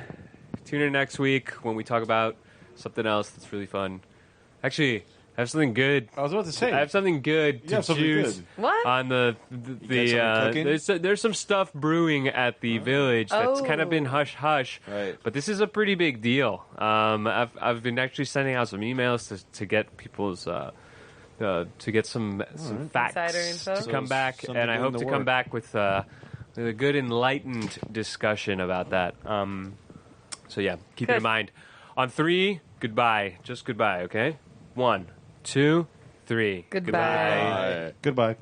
Tune in next week when we talk about something else that's really fun. Actually, I have something good. I was about to say. I have something good You to have something choose good. What? on got something cooking? there's some stuff brewing at the village that's kind of been hush hush. Right. But this is a pretty big deal. I've been actually sending out some emails to get people's to get some facts Insider info? to come So back, something and I doing hope the to work. come back with a good enlightened discussion about that. So yeah, keep it in Good. mind. On 3, goodbye. Just goodbye, okay? 1, 2, 3. Goodbye. Goodbye.